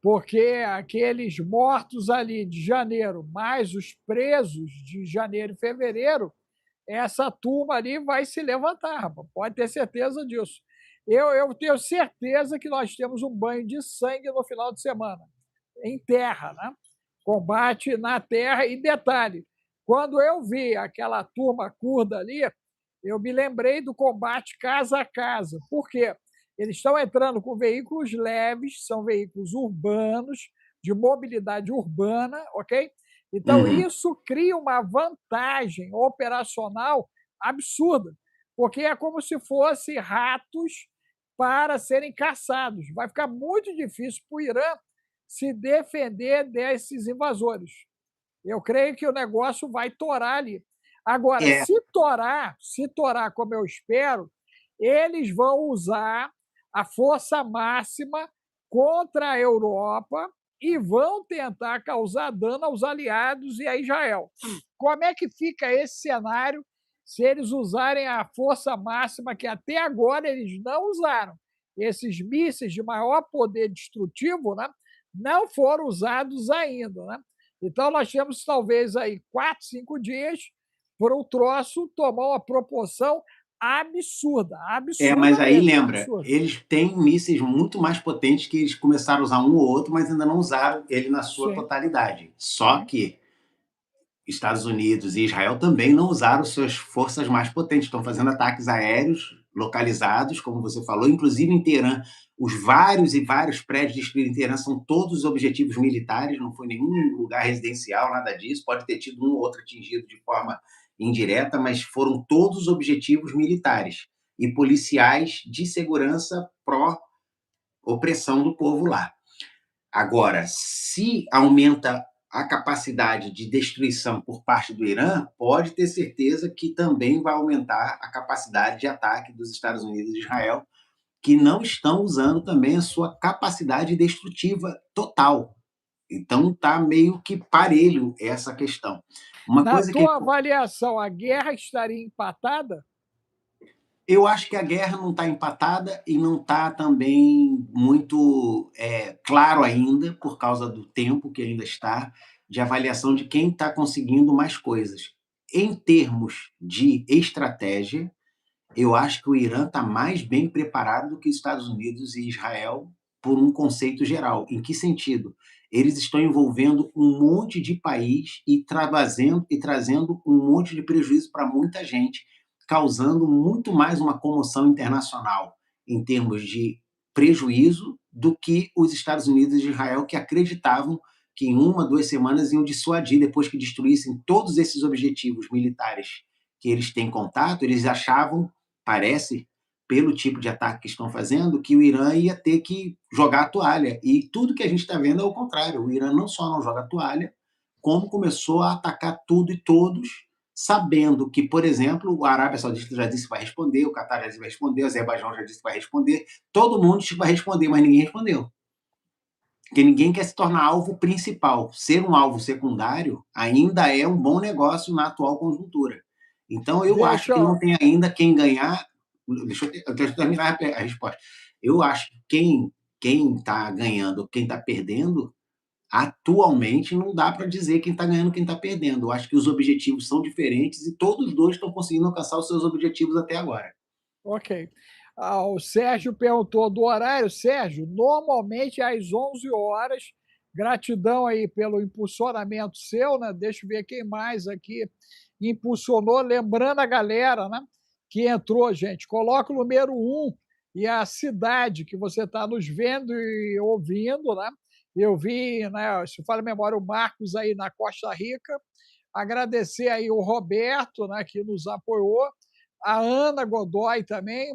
Porque aqueles mortos ali de janeiro, mais os presos de janeiro e fevereiro, essa turma ali vai se levantar, rapaz, pode ter certeza disso. Eu tenho certeza que nós temos um banho de sangue no final de semana, em terra, né? Combate na terra. E detalhe, quando eu vi aquela turma curda ali, eu me lembrei do combate casa a casa. Por quê? Eles estão entrando com veículos leves, são veículos urbanos, de mobilidade urbana, ok? Então, isso cria uma vantagem operacional absurda, porque é como se fossem ratos para serem caçados. Vai ficar muito difícil para o Irã se defender desses invasores. Eu creio que o negócio vai torar ali. Agora, É, se torar como eu espero, eles vão usar a força máxima contra a Europa e vão tentar causar dano aos aliados e a Israel. Como é que fica esse cenário se eles usarem a força máxima que até agora eles não usaram? Esses mísseis de maior poder destrutivo, né, não foram usados ainda, né? Então, nós temos talvez aí 4, 5 dias para o troço tomar uma proporção absurda, mas absurda aí mesmo, lembra, absurda. eles têm mísseis muito mais potentes que eles começaram a usar um ou outro, mas ainda não usaram ele na sua Sim, totalidade. Só sim. que Estados Unidos e Israel também não usaram suas forças mais potentes, estão fazendo ataques aéreos localizados, como você falou, inclusive em Teherã. Os vários e vários prédios destruídos em Teherã são todos objetivos militares, não foi nenhum lugar residencial, nada disso. Pode ter tido um ou outro atingido de forma indireta, mas foram todos objetivos militares e policiais de segurança pró-opressão do povo lá. Agora, se aumenta a capacidade de destruição por parte do Irã, pode ter certeza que também vai aumentar a capacidade de ataque dos Estados Unidos e Israel, que não estão usando também a sua capacidade destrutiva total. Então está meio que parelho essa questão. Uma Na coisa que tua avaliação, a guerra estaria empatada? eu acho que a guerra não está empatada e não está também muito claro ainda, por causa do tempo que ainda está, de avaliação de quem está conseguindo mais coisas. Em termos de estratégia, eu acho que o Irã está mais bem preparado do que os Estados Unidos e Israel por um conceito geral. Em que sentido? Eles estão envolvendo um monte de país e trazendo um monte de prejuízo para muita gente, causando muito mais uma comoção internacional em termos de prejuízo do que os Estados Unidos e Israel, que acreditavam que em 1, 2 semanas iam dissuadir depois que destruíssem todos esses objetivos militares que eles têm contato. Eles achavam, parece, pelo tipo de ataque que estão fazendo, que o Irã ia ter que jogar a toalha. E tudo que a gente está vendo é o contrário. O Irã não só não joga a toalha, como começou a atacar tudo e todos, sabendo que, por exemplo, a Arábia Saudita já disse que vai responder, o Catar já disse que vai responder, o Azerbaijão já disse que vai responder, todo mundo disse que vai responder, mas ninguém respondeu. Porque ninguém quer se tornar alvo principal. Ser um alvo secundário ainda é um bom negócio na atual conjuntura. Então, eu acho Deixa que não eu... tem ainda quem ganhar. Deixa eu terminar a resposta. Eu acho que quem está ganhando, quem está perdendo, atualmente não dá para dizer quem está ganhando, quem está perdendo. Eu acho que os objetivos são diferentes e todos os dois estão conseguindo alcançar os seus objetivos até agora. Ok. O Sérgio perguntou do horário. Sérgio, normalmente é às 11 horas. Gratidão aí pelo impulsionamento seu, né? Deixa eu ver quem mais aqui impulsionou. Lembrando a galera, né, que entrou, gente, coloca o número 1 e a cidade que você está nos vendo e ouvindo, né? Eu vi, né, se fala a memória, o Marcos aí na Costa Rica, agradecer aí o Roberto, né, que nos apoiou, a Ana Godoy também,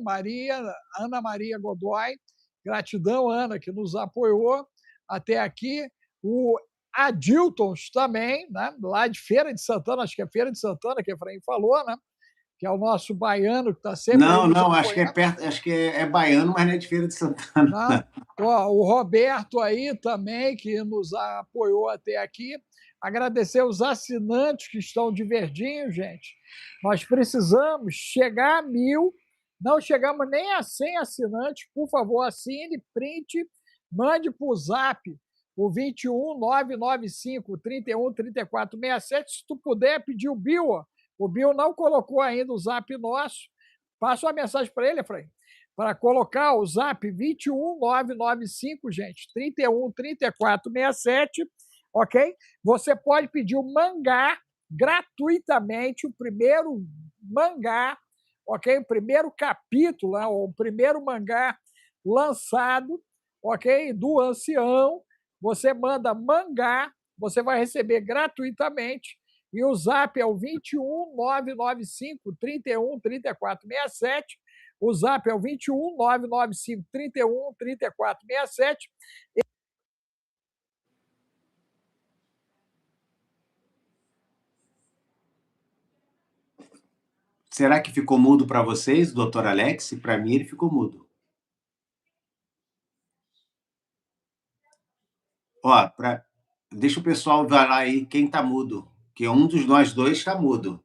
Ana Maria Godoy, gratidão, Ana, que nos apoiou até aqui, o Adiltons também, né, lá de Feira de Santana, acho que é Feira de Santana que a Efraim falou, né, que é o nosso baiano que está sempre aí Não, nos não, acho que é apoiando. perto, acho que é baiano, mas não é de Feira de Santana. Né? Ó, o Roberto aí também, que nos apoiou até aqui. Agradecer os assinantes que estão de verdinho, gente. Nós precisamos chegar a 1.000. Não chegamos nem a 100 assinantes. Por favor, assine, print, mande para o Zap, o 21 995 31 34 67. Se tu puder pedir o Bill, ó. O Bill não colocou ainda o Zap nosso. Passa uma mensagem para ele, Efraim, para colocar o Zap 21995, gente, 31 34 67, ok? Você pode pedir o mangá gratuitamente, o primeiro mangá, ok? O primeiro capítulo, né? O primeiro mangá lançado, ok? Do Ancião. Você manda mangá, você vai receber gratuitamente. E o Zap é o 21 995 31 34 67. O Zap é o 21 995 31 34 67. Será que ficou mudo para vocês, doutor Alex? Para mim, ele ficou mudo. Ó, deixa o pessoal ver lá aí quem está mudo, que um dos nós dois está mudo.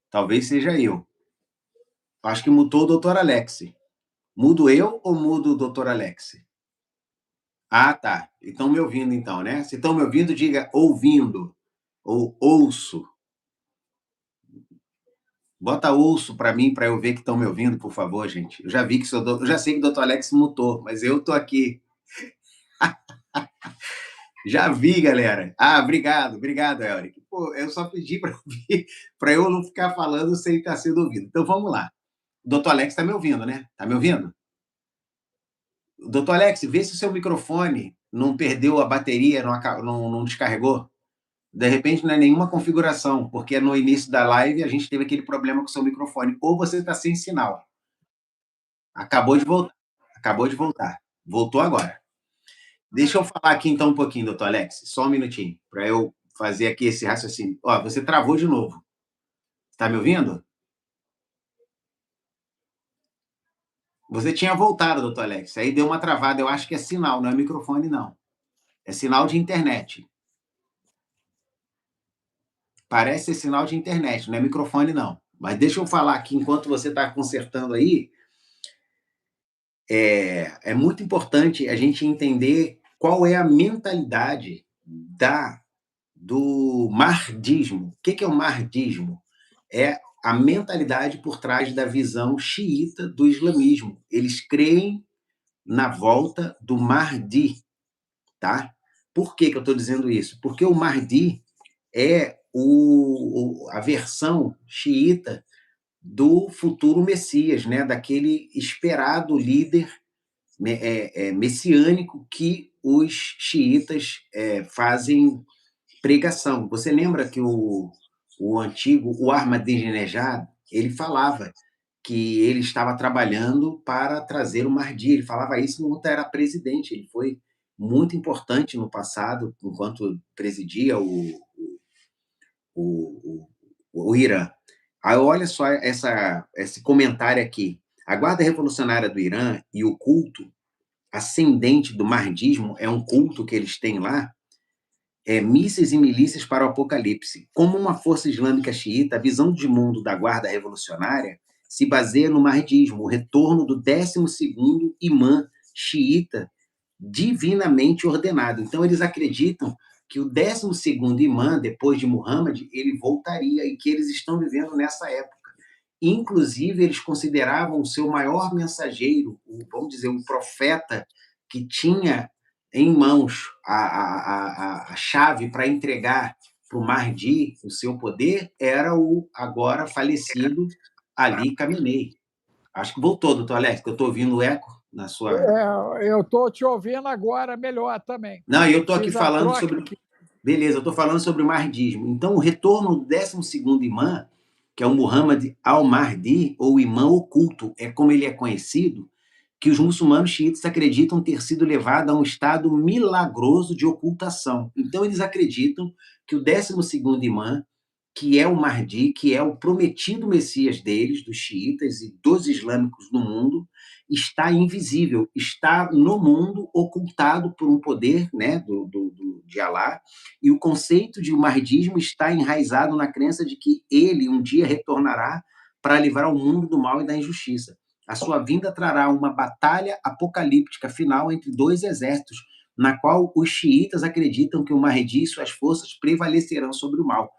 Talvez seja eu. Acho que mutou o doutor Alex. Mudo eu ou mudo o doutor Alex? Ah, tá. Estão me ouvindo então, né? Se estão me ouvindo, diga ouvindo ou ouço. Bota ouço para mim, para eu ver que estão me ouvindo, por favor, gente. Eu já vi que eu já sei que o doutor Alex mutou, mas eu tô aqui. Já vi, galera. Ah, obrigado, Elric. Pô, eu só pedi para eu não ficar falando sem estar sendo ouvido. Então vamos lá. O doutor Alex está me ouvindo, né? Está me ouvindo? Doutor Alex, vê se o seu microfone não perdeu a bateria, não descarregou. De repente não é nenhuma configuração, porque no início da live a gente teve aquele problema com o seu microfone. Ou você está sem sinal. Acabou de voltar. Acabou de voltar. Voltou agora. Deixa eu falar aqui então um pouquinho, doutor Alex. Só um minutinho, para eu fazer aqui esse raciocínio. Ó, você travou de novo. Está me ouvindo? Você tinha voltado, doutor Alex. Aí deu uma travada. Eu acho que é sinal, não é microfone, não. É sinal de internet. Parece ser sinal de internet, não é microfone, não. Mas deixa eu falar aqui, enquanto você está consertando aí, é muito importante a gente entender qual é a mentalidade do mahdismo. O que é o mahdismo? É a mentalidade por trás da visão xiita do islamismo. Eles creem na volta do Mahdi, tá? Por que eu estou dizendo isso? Porque o Mahdi é a versão xiita do futuro Messias, né? Daquele esperado líder messiânico que os xiitas fazem pregação. Você lembra que o Ahmadinejad, ele falava que ele estava trabalhando para trazer o Mahdi. Ele falava isso enquanto era presidente. Ele foi muito importante no passado, enquanto presidia o, o Irã. Aí olha só esse comentário aqui. A Guarda Revolucionária do Irã e o culto ascendente do Mahdismo é um culto que eles têm lá, mísseis e milícias para o apocalipse. Como uma força islâmica xiita, a visão de mundo da Guarda Revolucionária se baseia no Mahdismo, o retorno do 12º imã xiita divinamente ordenado. Então, eles acreditam que o 12º imã, depois de Muhammad, ele voltaria e que eles estão vivendo nessa época. Inclusive, eles consideravam o seu maior mensageiro, vamos dizer, um profeta que tinha em mãos a chave para entregar para o Mahdi o seu poder, era o agora falecido Ali Khamenei. Acho que voltou, doutor Alex, que eu estou ouvindo o eco na sua. Eu estou te ouvindo agora melhor também. Não, eu estou aqui Fiz a falando troca sobre. aqui. Beleza, eu estou falando sobre o Mahdismo. Então, o retorno do 12º imã, que é o Muhammad al-Mahdi, ou imã oculto, é como ele é conhecido, que os muçulmanos xiitas acreditam ter sido levado a um estado milagroso de ocultação. Então, eles acreditam que o 12º imã, que é o Mahdi, que é o prometido Messias deles, dos xiitas e dos islâmicos no mundo, está invisível, está no mundo ocultado por um poder, né, de Alá, e o conceito de mahdismo está enraizado na crença de que ele um dia retornará para livrar o mundo do mal e da injustiça. A sua vinda trará uma batalha apocalíptica final entre dois exércitos, na qual os xiitas acreditam que o Mahdi e suas forças prevalecerão sobre o mal.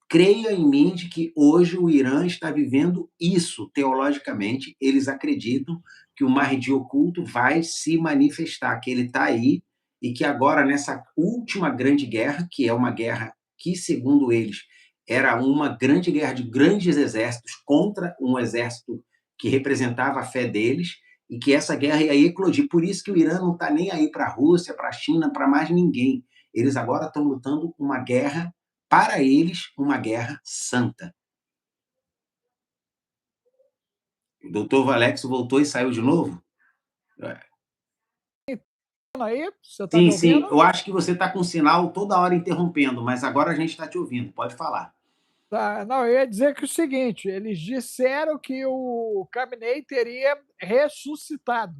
Creia em mim de que hoje o Irã está vivendo isso teologicamente. Eles acreditam que o Mahdi oculto vai se manifestar, que ele está aí e que agora, nessa última grande guerra, que é uma guerra que, segundo eles, era uma grande guerra de grandes exércitos contra um exército que representava a fé deles, e que essa guerra ia eclodir. Por isso que o Irã não está nem aí para a Rússia, para a China, para mais ninguém. Eles agora estão lutando uma guerra, para eles, uma guerra santa. O doutor Valexo voltou e saiu de novo? Aí, você está me Sim, ouvindo? sim. Eu acho que você está com sinal toda hora interrompendo, mas agora a gente está te ouvindo. Pode falar. Tá, não, eu ia dizer que é o seguinte, eles disseram que o Khamenei teria ressuscitado.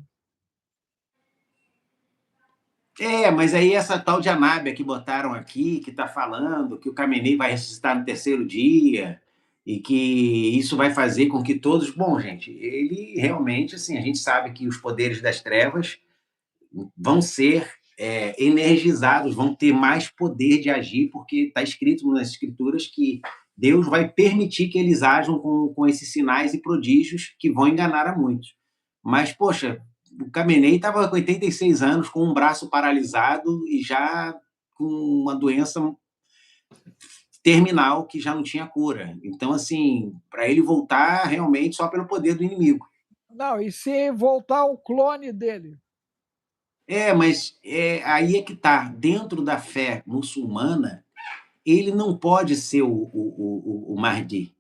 Mas aí essa tal de Anábia que botaram aqui, que está falando que o Khamenei vai ressuscitar no terceiro dia e que isso vai fazer com que todos... Bom, gente, ele realmente, assim, a gente sabe que os poderes das trevas vão ser energizados, vão ter mais poder de agir, porque está escrito nas escrituras que Deus vai permitir que eles ajam com esses sinais e prodígios que vão enganar a muitos. Mas, poxa, o Khamenei estava com 86 anos, com um braço paralisado e já com uma doença terminal que já não tinha cura. Então, assim, para ele voltar realmente só pelo poder do inimigo. Não, e se voltar o clone dele? Mas aí é que tá. Dentro da fé muçulmana, ele não pode ser o Mahdi.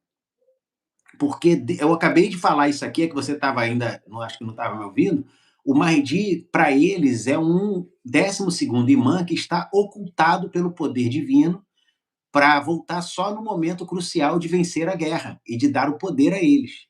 Porque eu acabei de falar isso aqui, é que você estava ainda, não acho que não estava me ouvindo. O Mahdi, para eles, é um 12º imã que está ocultado pelo poder divino para voltar só no momento crucial de vencer a guerra e de dar o poder a eles.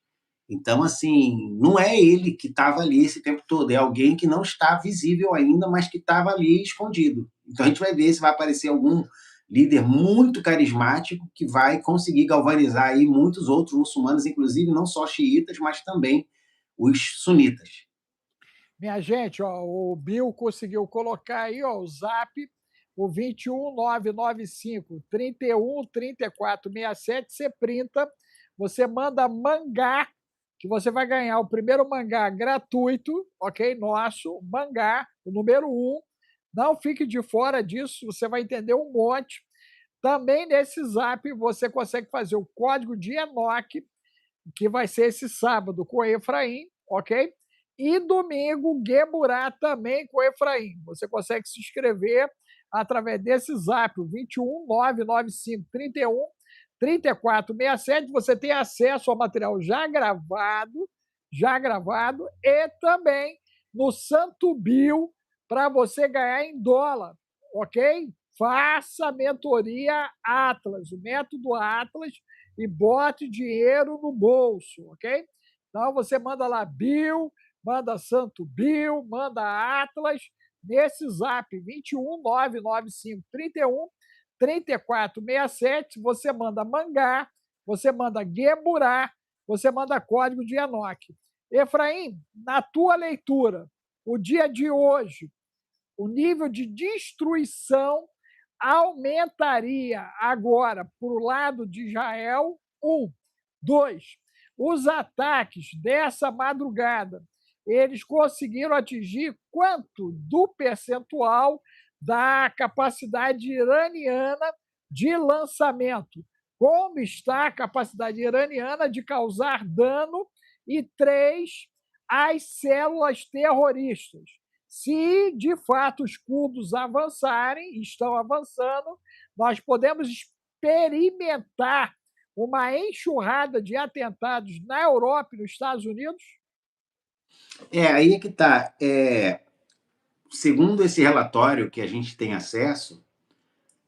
Então, assim, não é ele que estava ali esse tempo todo, é alguém que não está visível ainda, mas que estava ali escondido. Então, a gente vai ver se vai aparecer algum líder muito carismático que vai conseguir galvanizar aí muitos outros muçulmanos, inclusive não só xiitas, mas também os sunitas. Minha gente, ó, o Bill conseguiu colocar aí, ó, o Zap, o 21995 31 34 67, você printa, você manda mangá, que você vai ganhar o primeiro mangá gratuito, ok? Nosso, mangá, o número 1. Não fique de fora disso, você vai entender um monte. Também nesse Zap você consegue fazer o código de Enoque, que vai ser esse sábado com o Efraim, ok? E domingo, Geburá também com o Efraim. Você consegue se inscrever através desse Zap, o 21 995 31 3467. Você tem acesso ao material já gravado, e também no Santo Bill para você ganhar em dólar, ok? Faça a mentoria Atlas, o método Atlas, e bote dinheiro no bolso, ok? Então você manda lá Bill, manda Santo Bill, manda Atlas, nesse Zap 21 995 31 3467, você manda mangá, você manda Geburá, você manda código de Enoque. Efraim, na tua leitura, o dia de hoje, o nível de destruição aumentaria agora para o lado de Israel. 1. 2. Os ataques dessa madrugada, eles conseguiram atingir quanto do percentual da capacidade iraniana de lançamento? Como está a capacidade iraniana de causar dano E 3, as células terroristas. Se, de fato, os curdos avançarem, estão avançando, nós podemos experimentar uma enxurrada de atentados na Europa e nos Estados Unidos? Aí é que está. Segundo esse relatório que a gente tem acesso,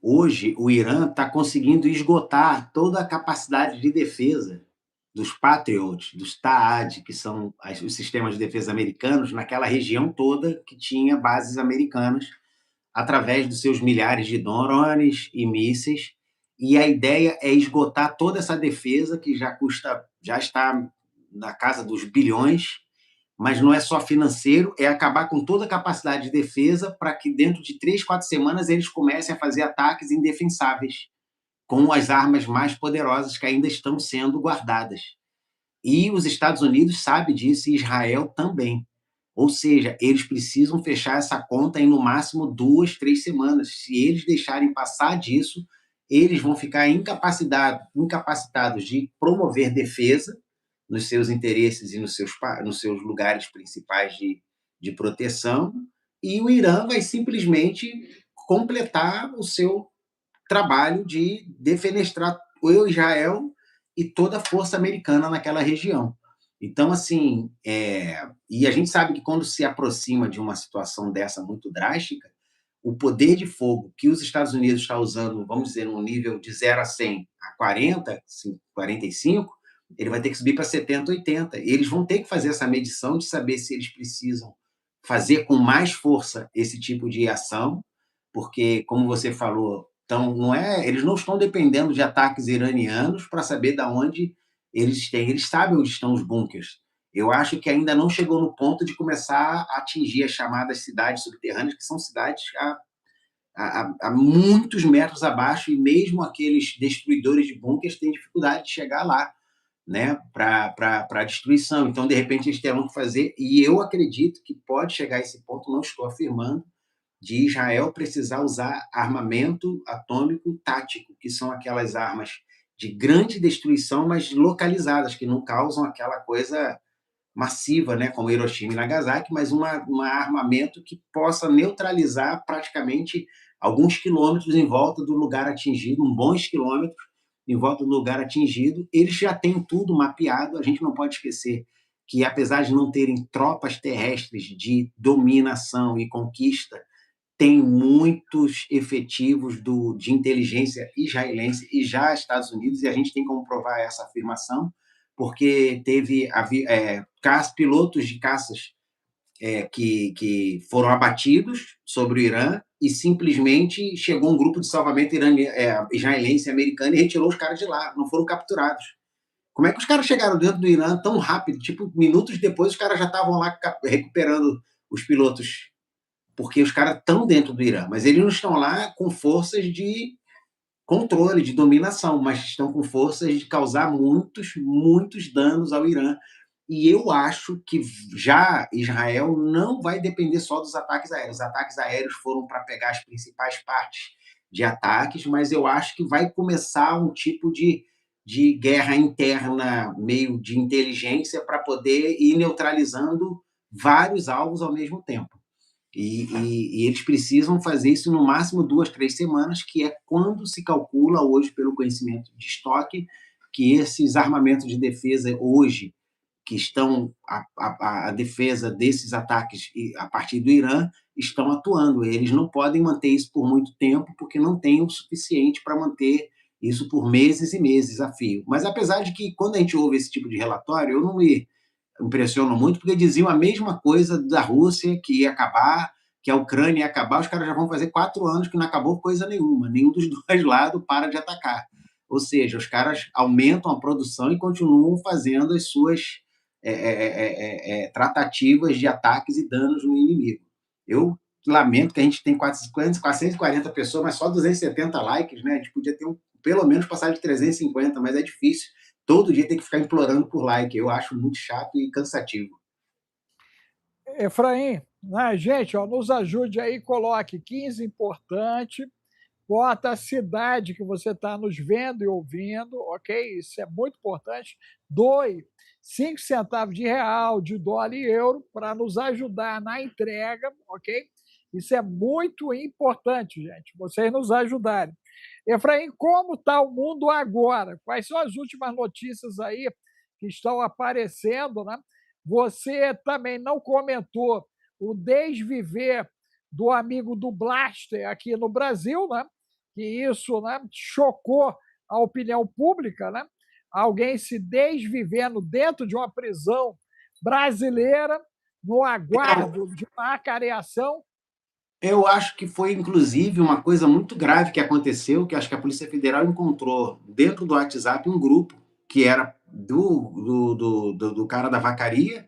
hoje o Irã está conseguindo esgotar toda a capacidade de defesa dos Patriots, dos TAAD, que são os sistemas de defesa americanos, naquela região toda que tinha bases americanas, através dos seus milhares de drones e mísseis. E a ideia é esgotar toda essa defesa, que já está na casa dos bilhões, mas não é só financeiro, é acabar com toda a capacidade de defesa para que dentro de 3, 4 semanas eles comecem a fazer ataques indefensáveis com as armas mais poderosas que ainda estão sendo guardadas. E os Estados Unidos sabem disso e Israel também. Ou seja, eles precisam fechar essa conta em no máximo 2, 3 semanas. Se eles deixarem passar disso, eles vão ficar incapacitados de promover defesa nos seus interesses e nos seus lugares principais de proteção, e o Irã vai simplesmente completar o seu trabalho de defenestrar o Israel e toda a força americana naquela região. Então, assim, e a gente sabe que quando se aproxima de uma situação dessa muito drástica, o poder de fogo que os Estados Unidos está usando, vamos dizer, num nível de 0 a 100 a 40, 45, ele vai ter que subir para 70, 80. Eles vão ter que fazer essa medição de saber se eles precisam fazer com mais força esse tipo de ação, porque, como você falou, então, eles não estão dependendo de ataques iranianos para saber de onde eles sabem onde estão os bunkers. Eu acho que ainda não chegou no ponto de começar a atingir as chamadas cidades subterrâneas, que são cidades a muitos metros abaixo, e mesmo aqueles destruidores de bunkers têm dificuldade de chegar lá, né, para a destruição. Então, de repente, eles terão que fazer, e eu acredito que pode chegar a esse ponto, não estou afirmando, de Israel precisar usar armamento atômico tático, que são aquelas armas de grande destruição, mas localizadas, que não causam aquela coisa massiva, né, como Hiroshima e Nagasaki, mas um armamento que possa neutralizar praticamente alguns quilômetros em volta do lugar atingido, bons quilômetros em volta do lugar atingido. Eles já têm tudo mapeado, a gente não pode esquecer que, apesar de não terem tropas terrestres de dominação e conquista, tem muitos efetivos de inteligência israelense e já Estados Unidos, e a gente tem como provar essa afirmação, porque teve pilotos de caças que foram abatidos sobre o Irã, e simplesmente chegou um grupo de salvamento israelense e americano e retirou os caras de lá, não foram capturados. Como é que os caras chegaram dentro do Irã tão rápido? Tipo, minutos depois, os caras já estavam lá recuperando os pilotos, porque os caras estão dentro do Irã, mas eles não estão lá com forças de controle, de dominação, mas estão com forças de causar muitos, muitos danos ao Irã. E eu acho que já Israel não vai depender só dos ataques aéreos. Os ataques aéreos foram para pegar as principais partes de ataques, mas eu acho que vai começar um tipo de guerra interna, meio de inteligência, para poder ir neutralizando vários alvos ao mesmo tempo. E eles precisam fazer isso no máximo 2, 3 semanas, que é quando se calcula hoje, pelo conhecimento de estoque, que esses armamentos de defesa hoje, que estão a defesa desses ataques a partir do Irã, estão atuando. Eles não podem manter isso por muito tempo, porque não tem o suficiente para manter isso por meses e meses a fio. Mas apesar de que, quando a gente ouve esse tipo de relatório, eu não me impressionam muito, porque diziam a mesma coisa da Rússia, que ia acabar, que a Ucrânia ia acabar. Os caras já vão fazer 4 anos que não acabou coisa nenhuma, nenhum dos dois lados para de atacar. Ou seja, os caras aumentam a produção e continuam fazendo as suas tratativas de ataques e danos no inimigo. Eu lamento que a gente tem 440 pessoas, mas só 270 likes, né? A gente podia ter pelo menos passar de 350, mas é difícil. Todo dia tem que ficar implorando por like. Eu acho muito chato e cansativo. Efraim, né, gente, ó, nos ajude aí, coloque 15 importante, bota a cidade que você está nos vendo e ouvindo, ok? Isso é muito importante. Doe 5 centavos de real, de dólar e euro para nos ajudar na entrega, ok? Isso é muito importante, gente, vocês nos ajudarem. Efraim, como está o mundo agora? Quais são as últimas notícias aí que estão aparecendo, né? Você também não comentou o desviver do amigo do Blaster aqui no Brasil, né? Que isso, né, chocou a opinião pública, né? Alguém se desvivendo dentro de uma prisão brasileira, no aguardo de uma acareação. Eu acho que foi, inclusive, uma coisa muito grave que aconteceu, que acho que a Polícia Federal encontrou dentro do WhatsApp um grupo que era do cara da vacaria,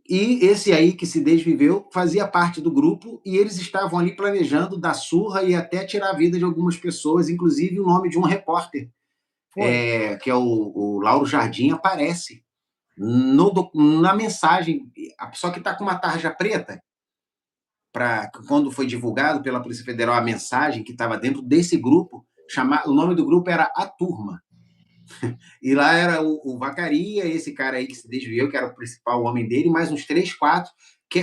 e esse aí que se desviveu fazia parte do grupo, e eles estavam ali planejando dar surra e até tirar a vida de algumas pessoas, inclusive o nome de um repórter, que é o Lauro Jardim, aparece na mensagem, só que está com uma tarja preta, para quando foi divulgado pela Polícia Federal a mensagem que estava dentro desse grupo, o nome do grupo era A Turma. E lá era o Vacaria, esse cara aí que se desviou, que era o principal homem dele, mais uns 3, 4,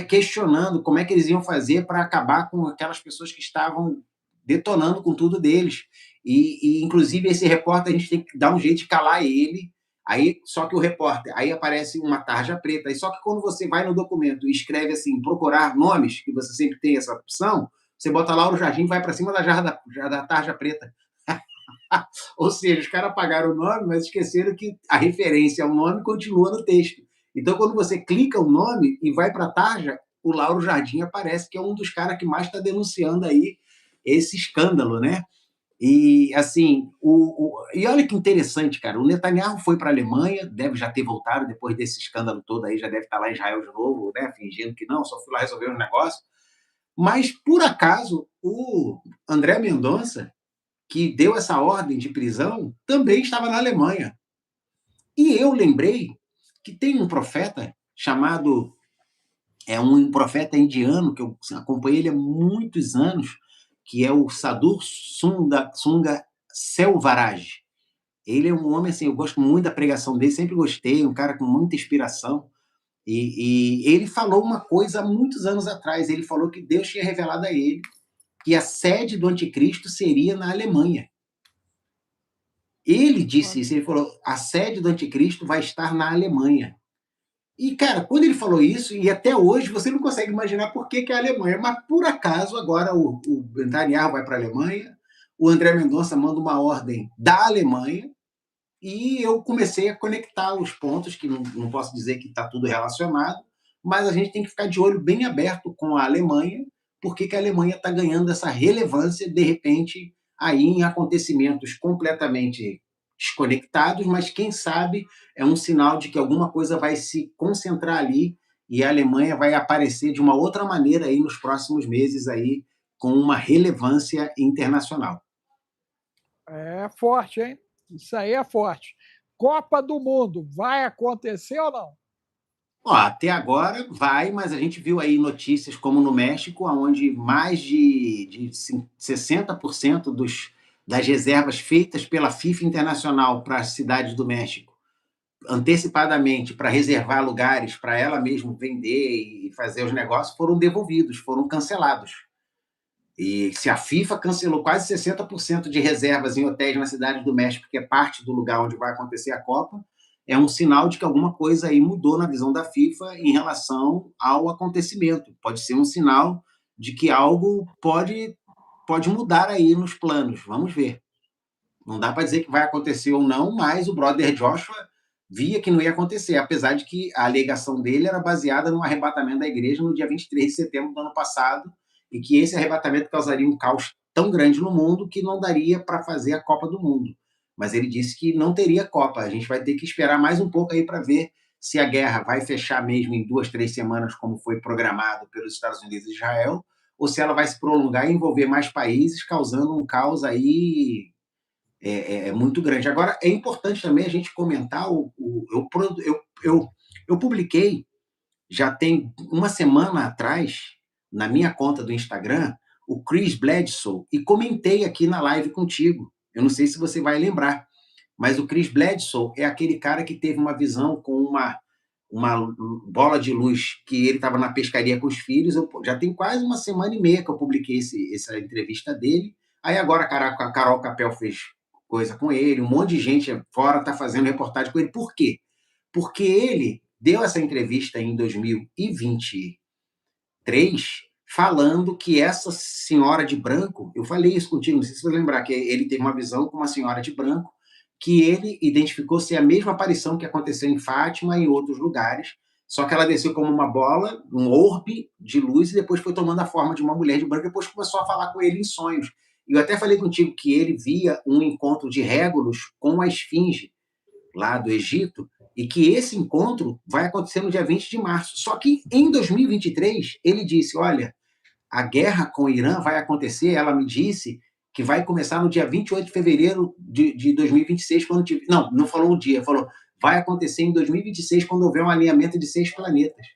questionando como é que eles iam fazer para acabar com aquelas pessoas que estavam detonando com tudo deles. Inclusive, esse repórter, a gente tem que dar um jeito de calar ele. Aí, só que o repórter, aí aparece uma tarja preta. Aí, só que quando você vai no documento e escreve assim, procurar nomes, que você sempre tem essa opção, você bota lá o Jardim e vai para cima da tarja preta. Ou seja, os caras apagaram o nome, mas esqueceram que a referência ao nome continua no texto. Então, quando você clica o nome e vai para a tarja, o Lauro Jardim aparece, que é um dos caras que mais está denunciando aí esse escândalo, né? E, assim, e olha que interessante, cara, o Netanyahu foi para a Alemanha, deve já ter voltado depois desse escândalo todo aí, já deve estar lá em Israel de novo, né? Fingindo que não, só fui lá resolver um negócio. Mas, por acaso, o André Mendonça, que deu essa ordem de prisão, também estava na Alemanha. E eu lembrei que tem um profeta chamado, um profeta indiano, que eu acompanhei ele há muitos anos, que é o Sadhu Sunga Selvaraj. Ele é um homem, assim, eu gosto muito da pregação dele, sempre gostei, um cara com muita inspiração. E ele falou uma coisa há muitos anos atrás, ele falou que Deus tinha revelado a ele que a sede do anticristo seria na Alemanha. Ele disse isso, ele falou, a sede do anticristo vai estar na Alemanha. E, cara, quando ele falou isso, e até hoje você não consegue imaginar por que é a Alemanha, mas por acaso agora o Netanyahu vai para a Alemanha, o André Mendonça manda uma ordem da Alemanha, e eu comecei a conectar os pontos, que não posso dizer que está tudo relacionado, mas a gente tem que ficar de olho bem aberto com a Alemanha, porque a Alemanha está ganhando essa relevância, de repente, aí em acontecimentos completamente desconectados, mas quem sabe é um sinal de que alguma coisa vai se concentrar ali e a Alemanha vai aparecer de uma outra maneira aí nos próximos meses aí com uma relevância internacional. É forte, hein? Isso aí é forte. Copa do Mundo, vai acontecer ou não? Ó, até agora vai, mas a gente viu aí notícias como no México, onde mais de 60% das reservas feitas pela FIFA Internacional para as cidades do México, antecipadamente, para reservar lugares para ela mesma vender e fazer os negócios, foram devolvidos, foram cancelados. E se a FIFA cancelou quase 60% de reservas em hotéis na cidade do México, que é parte do lugar onde vai acontecer a Copa, é um sinal de que alguma coisa aí mudou na visão da FIFA em relação ao acontecimento. Pode ser um sinal de que algo pode mudar aí nos planos. Vamos ver. Não dá para dizer que vai acontecer ou não, mas o brother Joshua via que não ia acontecer, apesar de que a alegação dele era baseada no arrebatamento da igreja no dia 23 de setembro do ano passado, e que esse arrebatamento causaria um caos tão grande no mundo que não daria para fazer a Copa do Mundo. Mas ele disse que não teria Copa. A gente vai ter que esperar mais um pouco aí para ver se a guerra vai fechar mesmo em 2, 3 semanas, como foi programado pelos Estados Unidos e Israel, ou se ela vai se prolongar e envolver mais países, causando um caos aí muito grande. Agora, é importante também a gente comentar, eu publiquei, já tem uma semana atrás, na minha conta do Instagram, o Chris Bledsoe, e comentei aqui na live contigo. Eu não sei se você vai lembrar, mas o Chris Bledsoe é aquele cara que teve uma visão com uma bola de luz, que ele estava na pescaria com os filhos. Já tem quase uma semana e meia que eu publiquei essa entrevista dele. Aí agora a Carol Capel fez coisa com ele, um monte de gente fora está fazendo reportagem com ele. Por quê? Porque ele deu essa entrevista em 2023, falando que essa senhora de branco, eu falei isso contigo, não sei se você vai lembrar, que ele teve uma visão com uma senhora de branco, que ele identificou ser a mesma aparição que aconteceu em Fátima e em outros lugares, só que ela desceu como uma bola, um orbe de luz, e depois foi tomando a forma de uma mulher de branco, depois começou a falar com ele em sonhos. E eu até falei contigo que ele via um encontro de Régulos com a esfinge, lá do Egito, e que esse encontro vai acontecer no dia 20 de março. Só que em 2023, ele disse, olha, a guerra com o Irã vai acontecer, ela me disse que vai começar no dia 28 de fevereiro de 2026, quando tiver... Não falou o dia, falou, vai acontecer em 2026, quando houver um alinhamento de 6 planetas.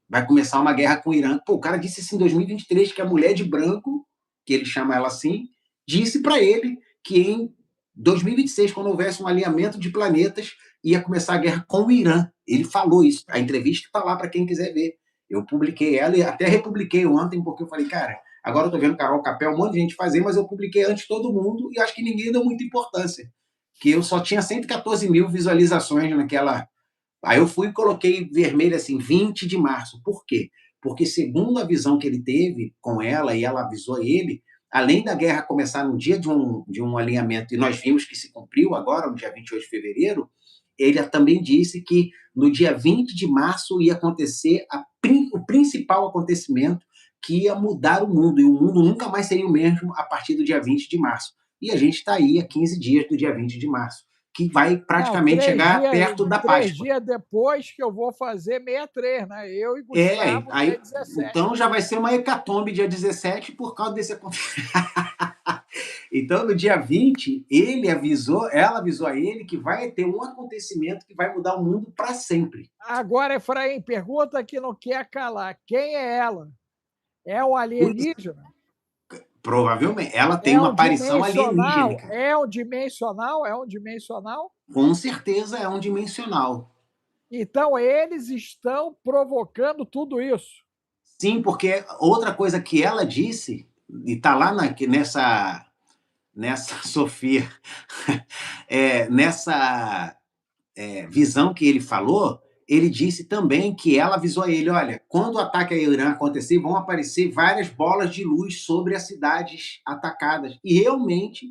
Vai começar uma guerra com o Irã. Pô, o cara disse isso em 2023, que a mulher de branco, que ele chama ela assim, disse para ele que em 2026, quando houvesse um alinhamento de planetas, ia começar a guerra com o Irã. Ele falou isso. A entrevista está lá para quem quiser ver. Eu publiquei ela e até republiquei ontem, porque eu falei, cara, agora eu tô vendo Carol Capel, um monte de gente fazer, mas eu publiquei antes de todo mundo e acho que ninguém deu muita importância. Que eu só tinha 114 mil visualizações naquela... Aí eu fui e coloquei vermelho assim, 20 de março. Por quê? Porque segundo a visão que ele teve com ela, e ela avisou ele, além da guerra começar no dia de um alinhamento, e nós vimos que se cumpriu agora, no dia 28 de fevereiro, ele também disse que no dia 20 de março ia acontecer o principal acontecimento que ia mudar o mundo, e o mundo nunca mais seria o mesmo a partir do dia 20 de março. E a gente está aí a 15 dias do dia 20 de março, que vai praticamente chegar perto da Páscoa. 3 dias depois que eu vou fazer 63, né? Eu e Gustavo, aí, dia 17. Então já vai ser uma hecatombe dia 17 por causa desse acontecimento. Então, no dia 20, ela avisou a ele que vai ter um acontecimento que vai mudar o mundo para sempre. Agora, Efraim, pergunta que não quer calar. Quem é ela? É o alienígena? Provavelmente. Ela tem uma aparição alienígena. É um dimensional? É um dimensional? Com certeza é um dimensional. Então, eles estão provocando tudo isso. Sim, porque outra coisa que ela disse, e está lá nessa Sofia, nessa visão que ele falou, ele disse também que ela avisou a ele, olha, quando o ataque ao Irã acontecer, vão aparecer várias bolas de luz sobre as cidades atacadas. E realmente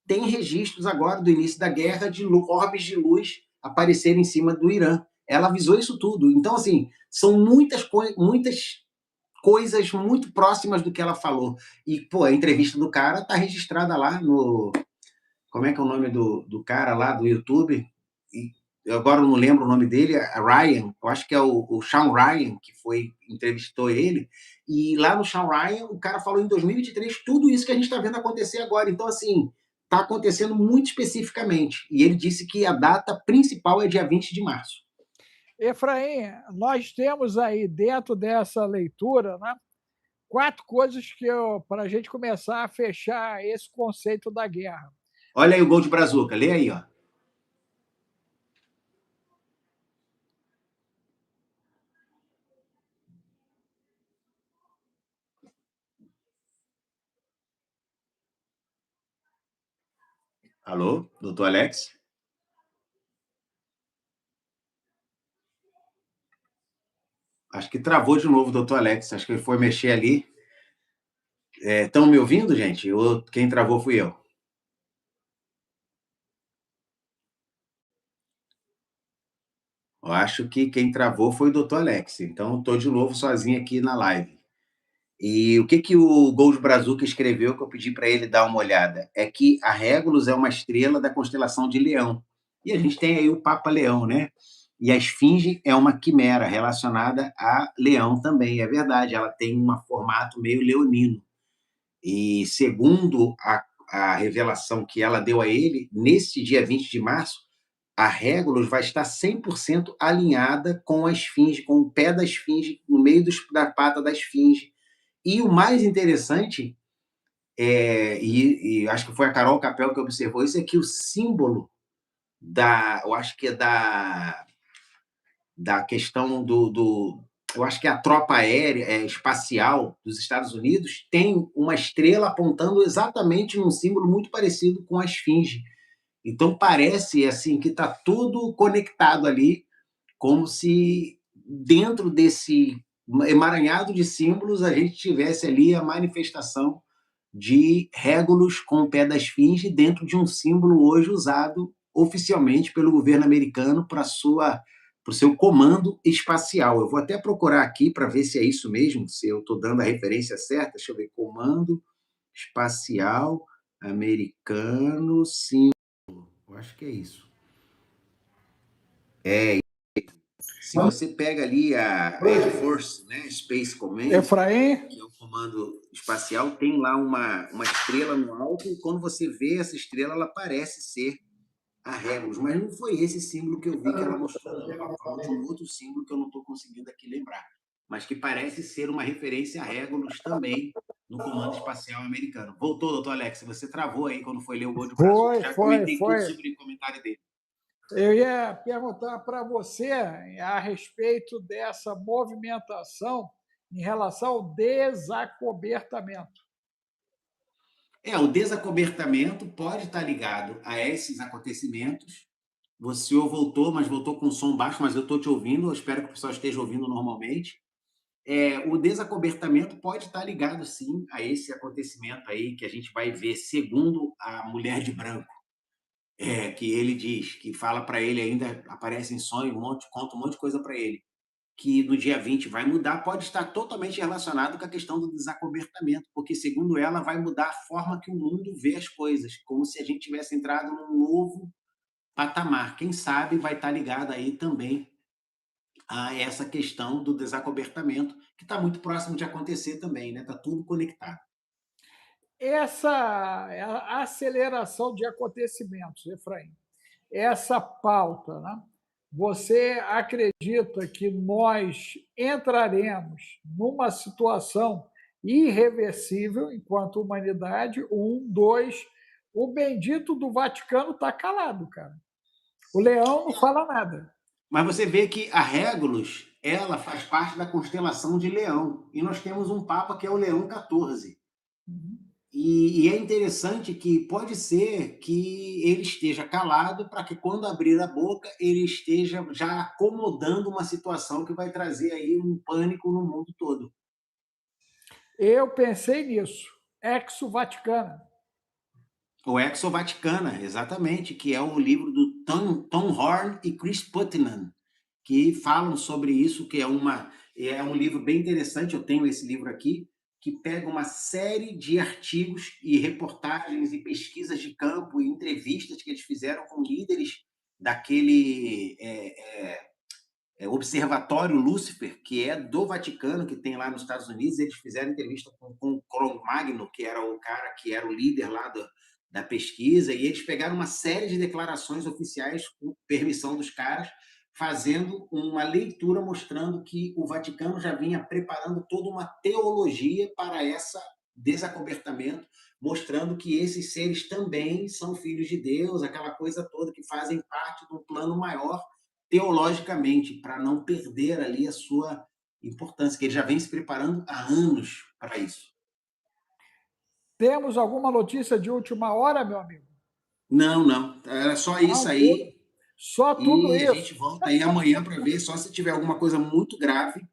tem registros agora do início da guerra de orbes de luz aparecerem em cima do Irã. Ela avisou isso tudo. Então, assim, são muitas coisas muito próximas do que ela falou. E, pô, a entrevista do cara está registrada lá no... Como é que é o nome do cara lá do YouTube? Eu agora não lembro o nome dele, Ryan, eu acho que é o Sean Ryan, que entrevistou ele, e lá no Sean Ryan, o cara falou em 2023 tudo isso que a gente está vendo acontecer agora. Então, assim, está acontecendo muito especificamente. E ele disse que a data principal é dia 20 de março. Efraim, nós temos aí, dentro dessa leitura, né, 4 coisas para a gente começar a fechar esse conceito da guerra. Olha aí o Gold Brazuca, lê aí, ó. Alô, doutor Alex? Acho que travou de novo o doutor Alex, acho que ele foi mexer ali. Estão me ouvindo, gente? Quem travou fui eu. Eu acho que quem travou foi o doutor Alex, então estou de novo sozinho aqui na live. E o que o Gold Brazuca escreveu, que eu pedi para ele dar uma olhada, é que a Régulos é uma estrela da constelação de Leão. E a gente tem aí o Papa Leão, né? E a Esfinge é uma quimera relacionada a Leão também, é verdade, ela tem um formato meio leonino. E segundo a revelação que ela deu a ele, nesse dia 20 de março, a Régulos vai estar 100% alinhada com a esfinge, com o pé da esfinge, no meio da pata da esfinge. E o mais interessante, e acho que foi a Carol Capel que observou isso, é que o símbolo eu acho que é da questão eu acho que a tropa aérea espacial dos Estados Unidos tem uma estrela apontando exatamente num símbolo muito parecido com a esfinge. Então parece assim que está tudo conectado ali, como se dentro desse emaranhado de símbolos a gente tivesse ali a manifestação de Regulus com o pé da esfinge dentro de um símbolo hoje usado oficialmente pelo governo americano para o seu comando espacial. Eu vou até procurar aqui para ver se é isso mesmo, se eu estou dando a referência certa. Deixa eu ver, comando espacial americano, sim. Eu acho que é isso. Se você pega ali a Air Force, né, Space Command, Efraim? que é o comando espacial, tem lá uma estrela no alto, e quando você vê essa estrela, ela parece ser a Regulus, mas não foi esse símbolo que eu vi que ela mostrou, não. Ela falou de um outro símbolo que eu não estou conseguindo aqui lembrar, mas que parece ser uma referência a Regulus também no comando espacial americano. Voltou, doutor Alex, você travou aí quando foi ler o Gol de Brasil. Já comentei tudo sobre o comentário dele. Eu ia perguntar para você a respeito dessa movimentação em relação ao desacobertamento. O desacobertamento pode estar ligado a esses acontecimentos. O senhor voltou, mas voltou com som baixo, mas eu estou te ouvindo, eu espero que o pessoal esteja ouvindo normalmente. O desacobertamento pode estar ligado, sim, a esse acontecimento aí que a gente vai ver, segundo a mulher de branco, que ele diz, que fala para ele ainda, aparece em sonho, conta um monte de coisa para ele, que no dia 20 vai mudar, pode estar totalmente relacionado com a questão do desacobertamento, porque, segundo ela, vai mudar a forma que o mundo vê as coisas, como se a gente tivesse entrado num novo patamar. Quem sabe vai estar ligado aí também a essa questão do desacobertamento, que está muito próximo de acontecer também, né? Está tudo conectado. Essa aceleração de acontecimentos, Efraim, essa pauta, né? Você acredita que nós entraremos numa situação irreversível enquanto humanidade? Um, dois, o bendito do Vaticano está calado, cara. O leão não fala nada. Mas você vê que a Régulus, ela faz parte da constelação de Leão. E nós temos um Papa que é o Leão XIV. E é interessante que pode ser que ele esteja calado para que, quando abrir a boca, ele esteja já acomodando uma situação que vai trazer aí um pânico no mundo todo. Eu pensei nisso. Exo Vaticana. O Exo Vaticana, exatamente, que é o livro do Tom Horn e Chris Putnam, que falam sobre isso, que é um livro bem interessante. Eu tenho esse livro aqui, que pega uma série de artigos e reportagens e pesquisas de campo e entrevistas que eles fizeram com líderes daquele Observatório Lúcifer, que é do Vaticano, que tem lá nos Estados Unidos. Eles fizeram entrevista com Cro-Magno, que era o cara que era o líder lá da pesquisa, e eles pegaram uma série de declarações oficiais com permissão dos caras, fazendo uma leitura mostrando que o Vaticano já vinha preparando toda uma teologia para esse desacobertamento, mostrando que esses seres também são filhos de Deus, aquela coisa toda, que fazem parte de um plano maior teologicamente, para não perder ali a sua importância, que ele já vem se preparando há anos para isso. Temos alguma notícia de última hora, meu amigo? Não. Era só isso aí. Só tudo E a isso. gente volta aí amanhã para ver, só se tiver alguma coisa muito grave,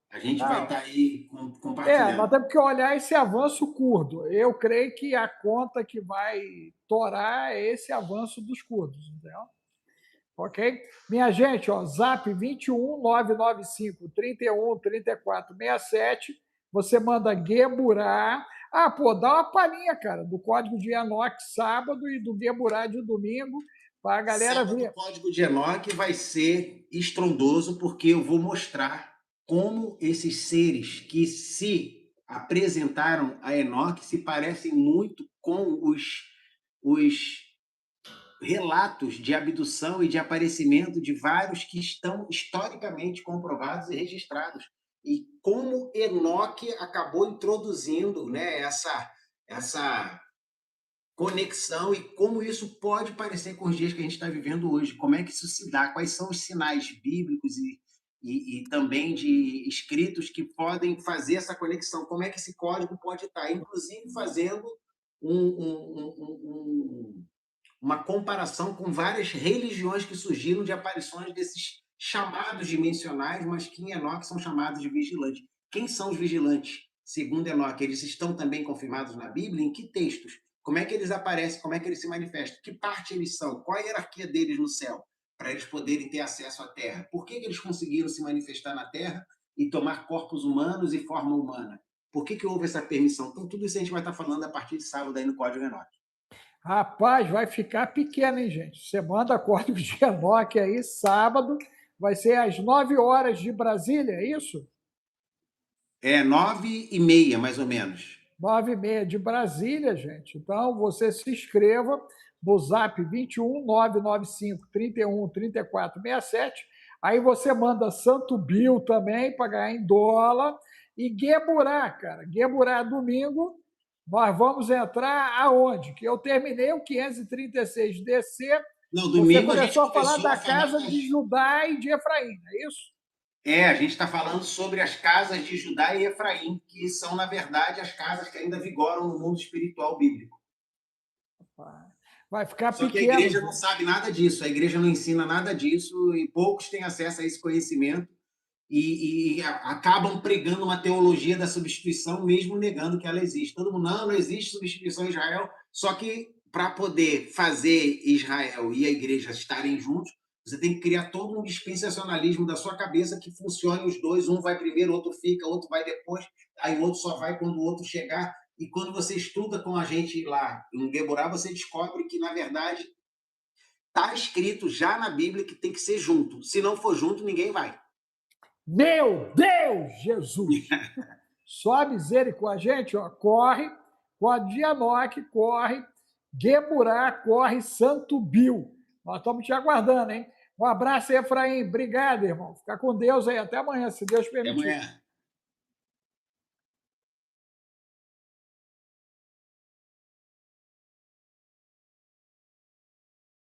a gente vai estar aí compartilhando. Nós temos que olhar esse avanço curdo. Eu creio que a conta que vai torar é esse avanço dos curdos, entendeu? Ok? Minha gente, zap 21 995 31 34 67. Você manda Gueburá. Dá uma palhinha, cara, do código de Enoch sábado e do Gueburá de domingo, para a galera ver. O código de Enoch vai ser estrondoso, porque eu vou mostrar como esses seres que se apresentaram a Enoch se parecem muito com os relatos de abdução e de aparecimento de vários que estão historicamente comprovados e registrados. e como Enoque acabou introduzindo, né, essa conexão e como isso pode parecer com os dias que a gente está vivendo hoje. Como é que isso se dá? Quais são os sinais bíblicos e também de escritos que podem fazer essa conexão? Como é que esse código pode estar, inclusive, fazendo uma comparação com várias religiões que surgiram de aparições desses chamados dimensionais, mas que em Enoque são chamados de vigilantes. Quem são os vigilantes? Segundo Enoque, eles estão também confirmados na Bíblia? Em que textos? Como é que eles aparecem? Como é que eles se manifestam? Que parte eles são? Qual a hierarquia deles no céu? Para eles poderem ter acesso à Terra. Por que eles conseguiram se manifestar na Terra e tomar corpos humanos e forma humana? Por que houve essa permissão? Então, tudo isso a gente vai estar falando a partir de sábado aí no Código Enoque. Rapaz, vai ficar pequeno, hein, gente? Você manda código de Enoque aí, sábado, vai ser às 9 horas de Brasília, é isso? É 9h30, mais ou menos. 9h30 de Brasília, gente. Então, você se inscreva no Zap 21 995 31 34 67. Aí você manda Santo Bill também para ganhar em dólar. E Gueburá, cara. Gueburá, domingo, nós vamos entrar aonde? Que eu terminei o 536 DC. Não, Você domingo a gente começou a falar começou da a falar casa de Judá e de Efraim, é isso? a gente está falando sobre as casas de Judá e Efraim, que são, na verdade, as casas que ainda vigoram no mundo espiritual bíblico. Vai ficar Só que a pequeno, igreja não gente. sabe nada disso, a igreja não ensina nada disso e poucos têm acesso a esse conhecimento e acabam pregando uma teologia da substituição, mesmo negando que ela existe. Todo mundo, não existe substituição em Israel, só que para poder fazer Israel e a igreja estarem juntos, você tem que criar todo um dispensacionalismo da sua cabeça que funcione os dois, um vai primeiro, outro fica, outro vai depois, aí o outro só vai quando o outro chegar. E quando você estuda com a gente lá em Deborah, você descobre que, na verdade, está escrito já na Bíblia que tem que ser junto. Se não for junto, ninguém vai. Meu Deus, Jesus! Só misericórdia, gente, ó, corre, corre de Enoque, corre, Geburá, corre, Santo Bill. Nós estamos te aguardando, hein? Um abraço aí, Efraim. Obrigado, irmão. Fica com Deus aí. Até amanhã, se Deus Até permitir. amanhã.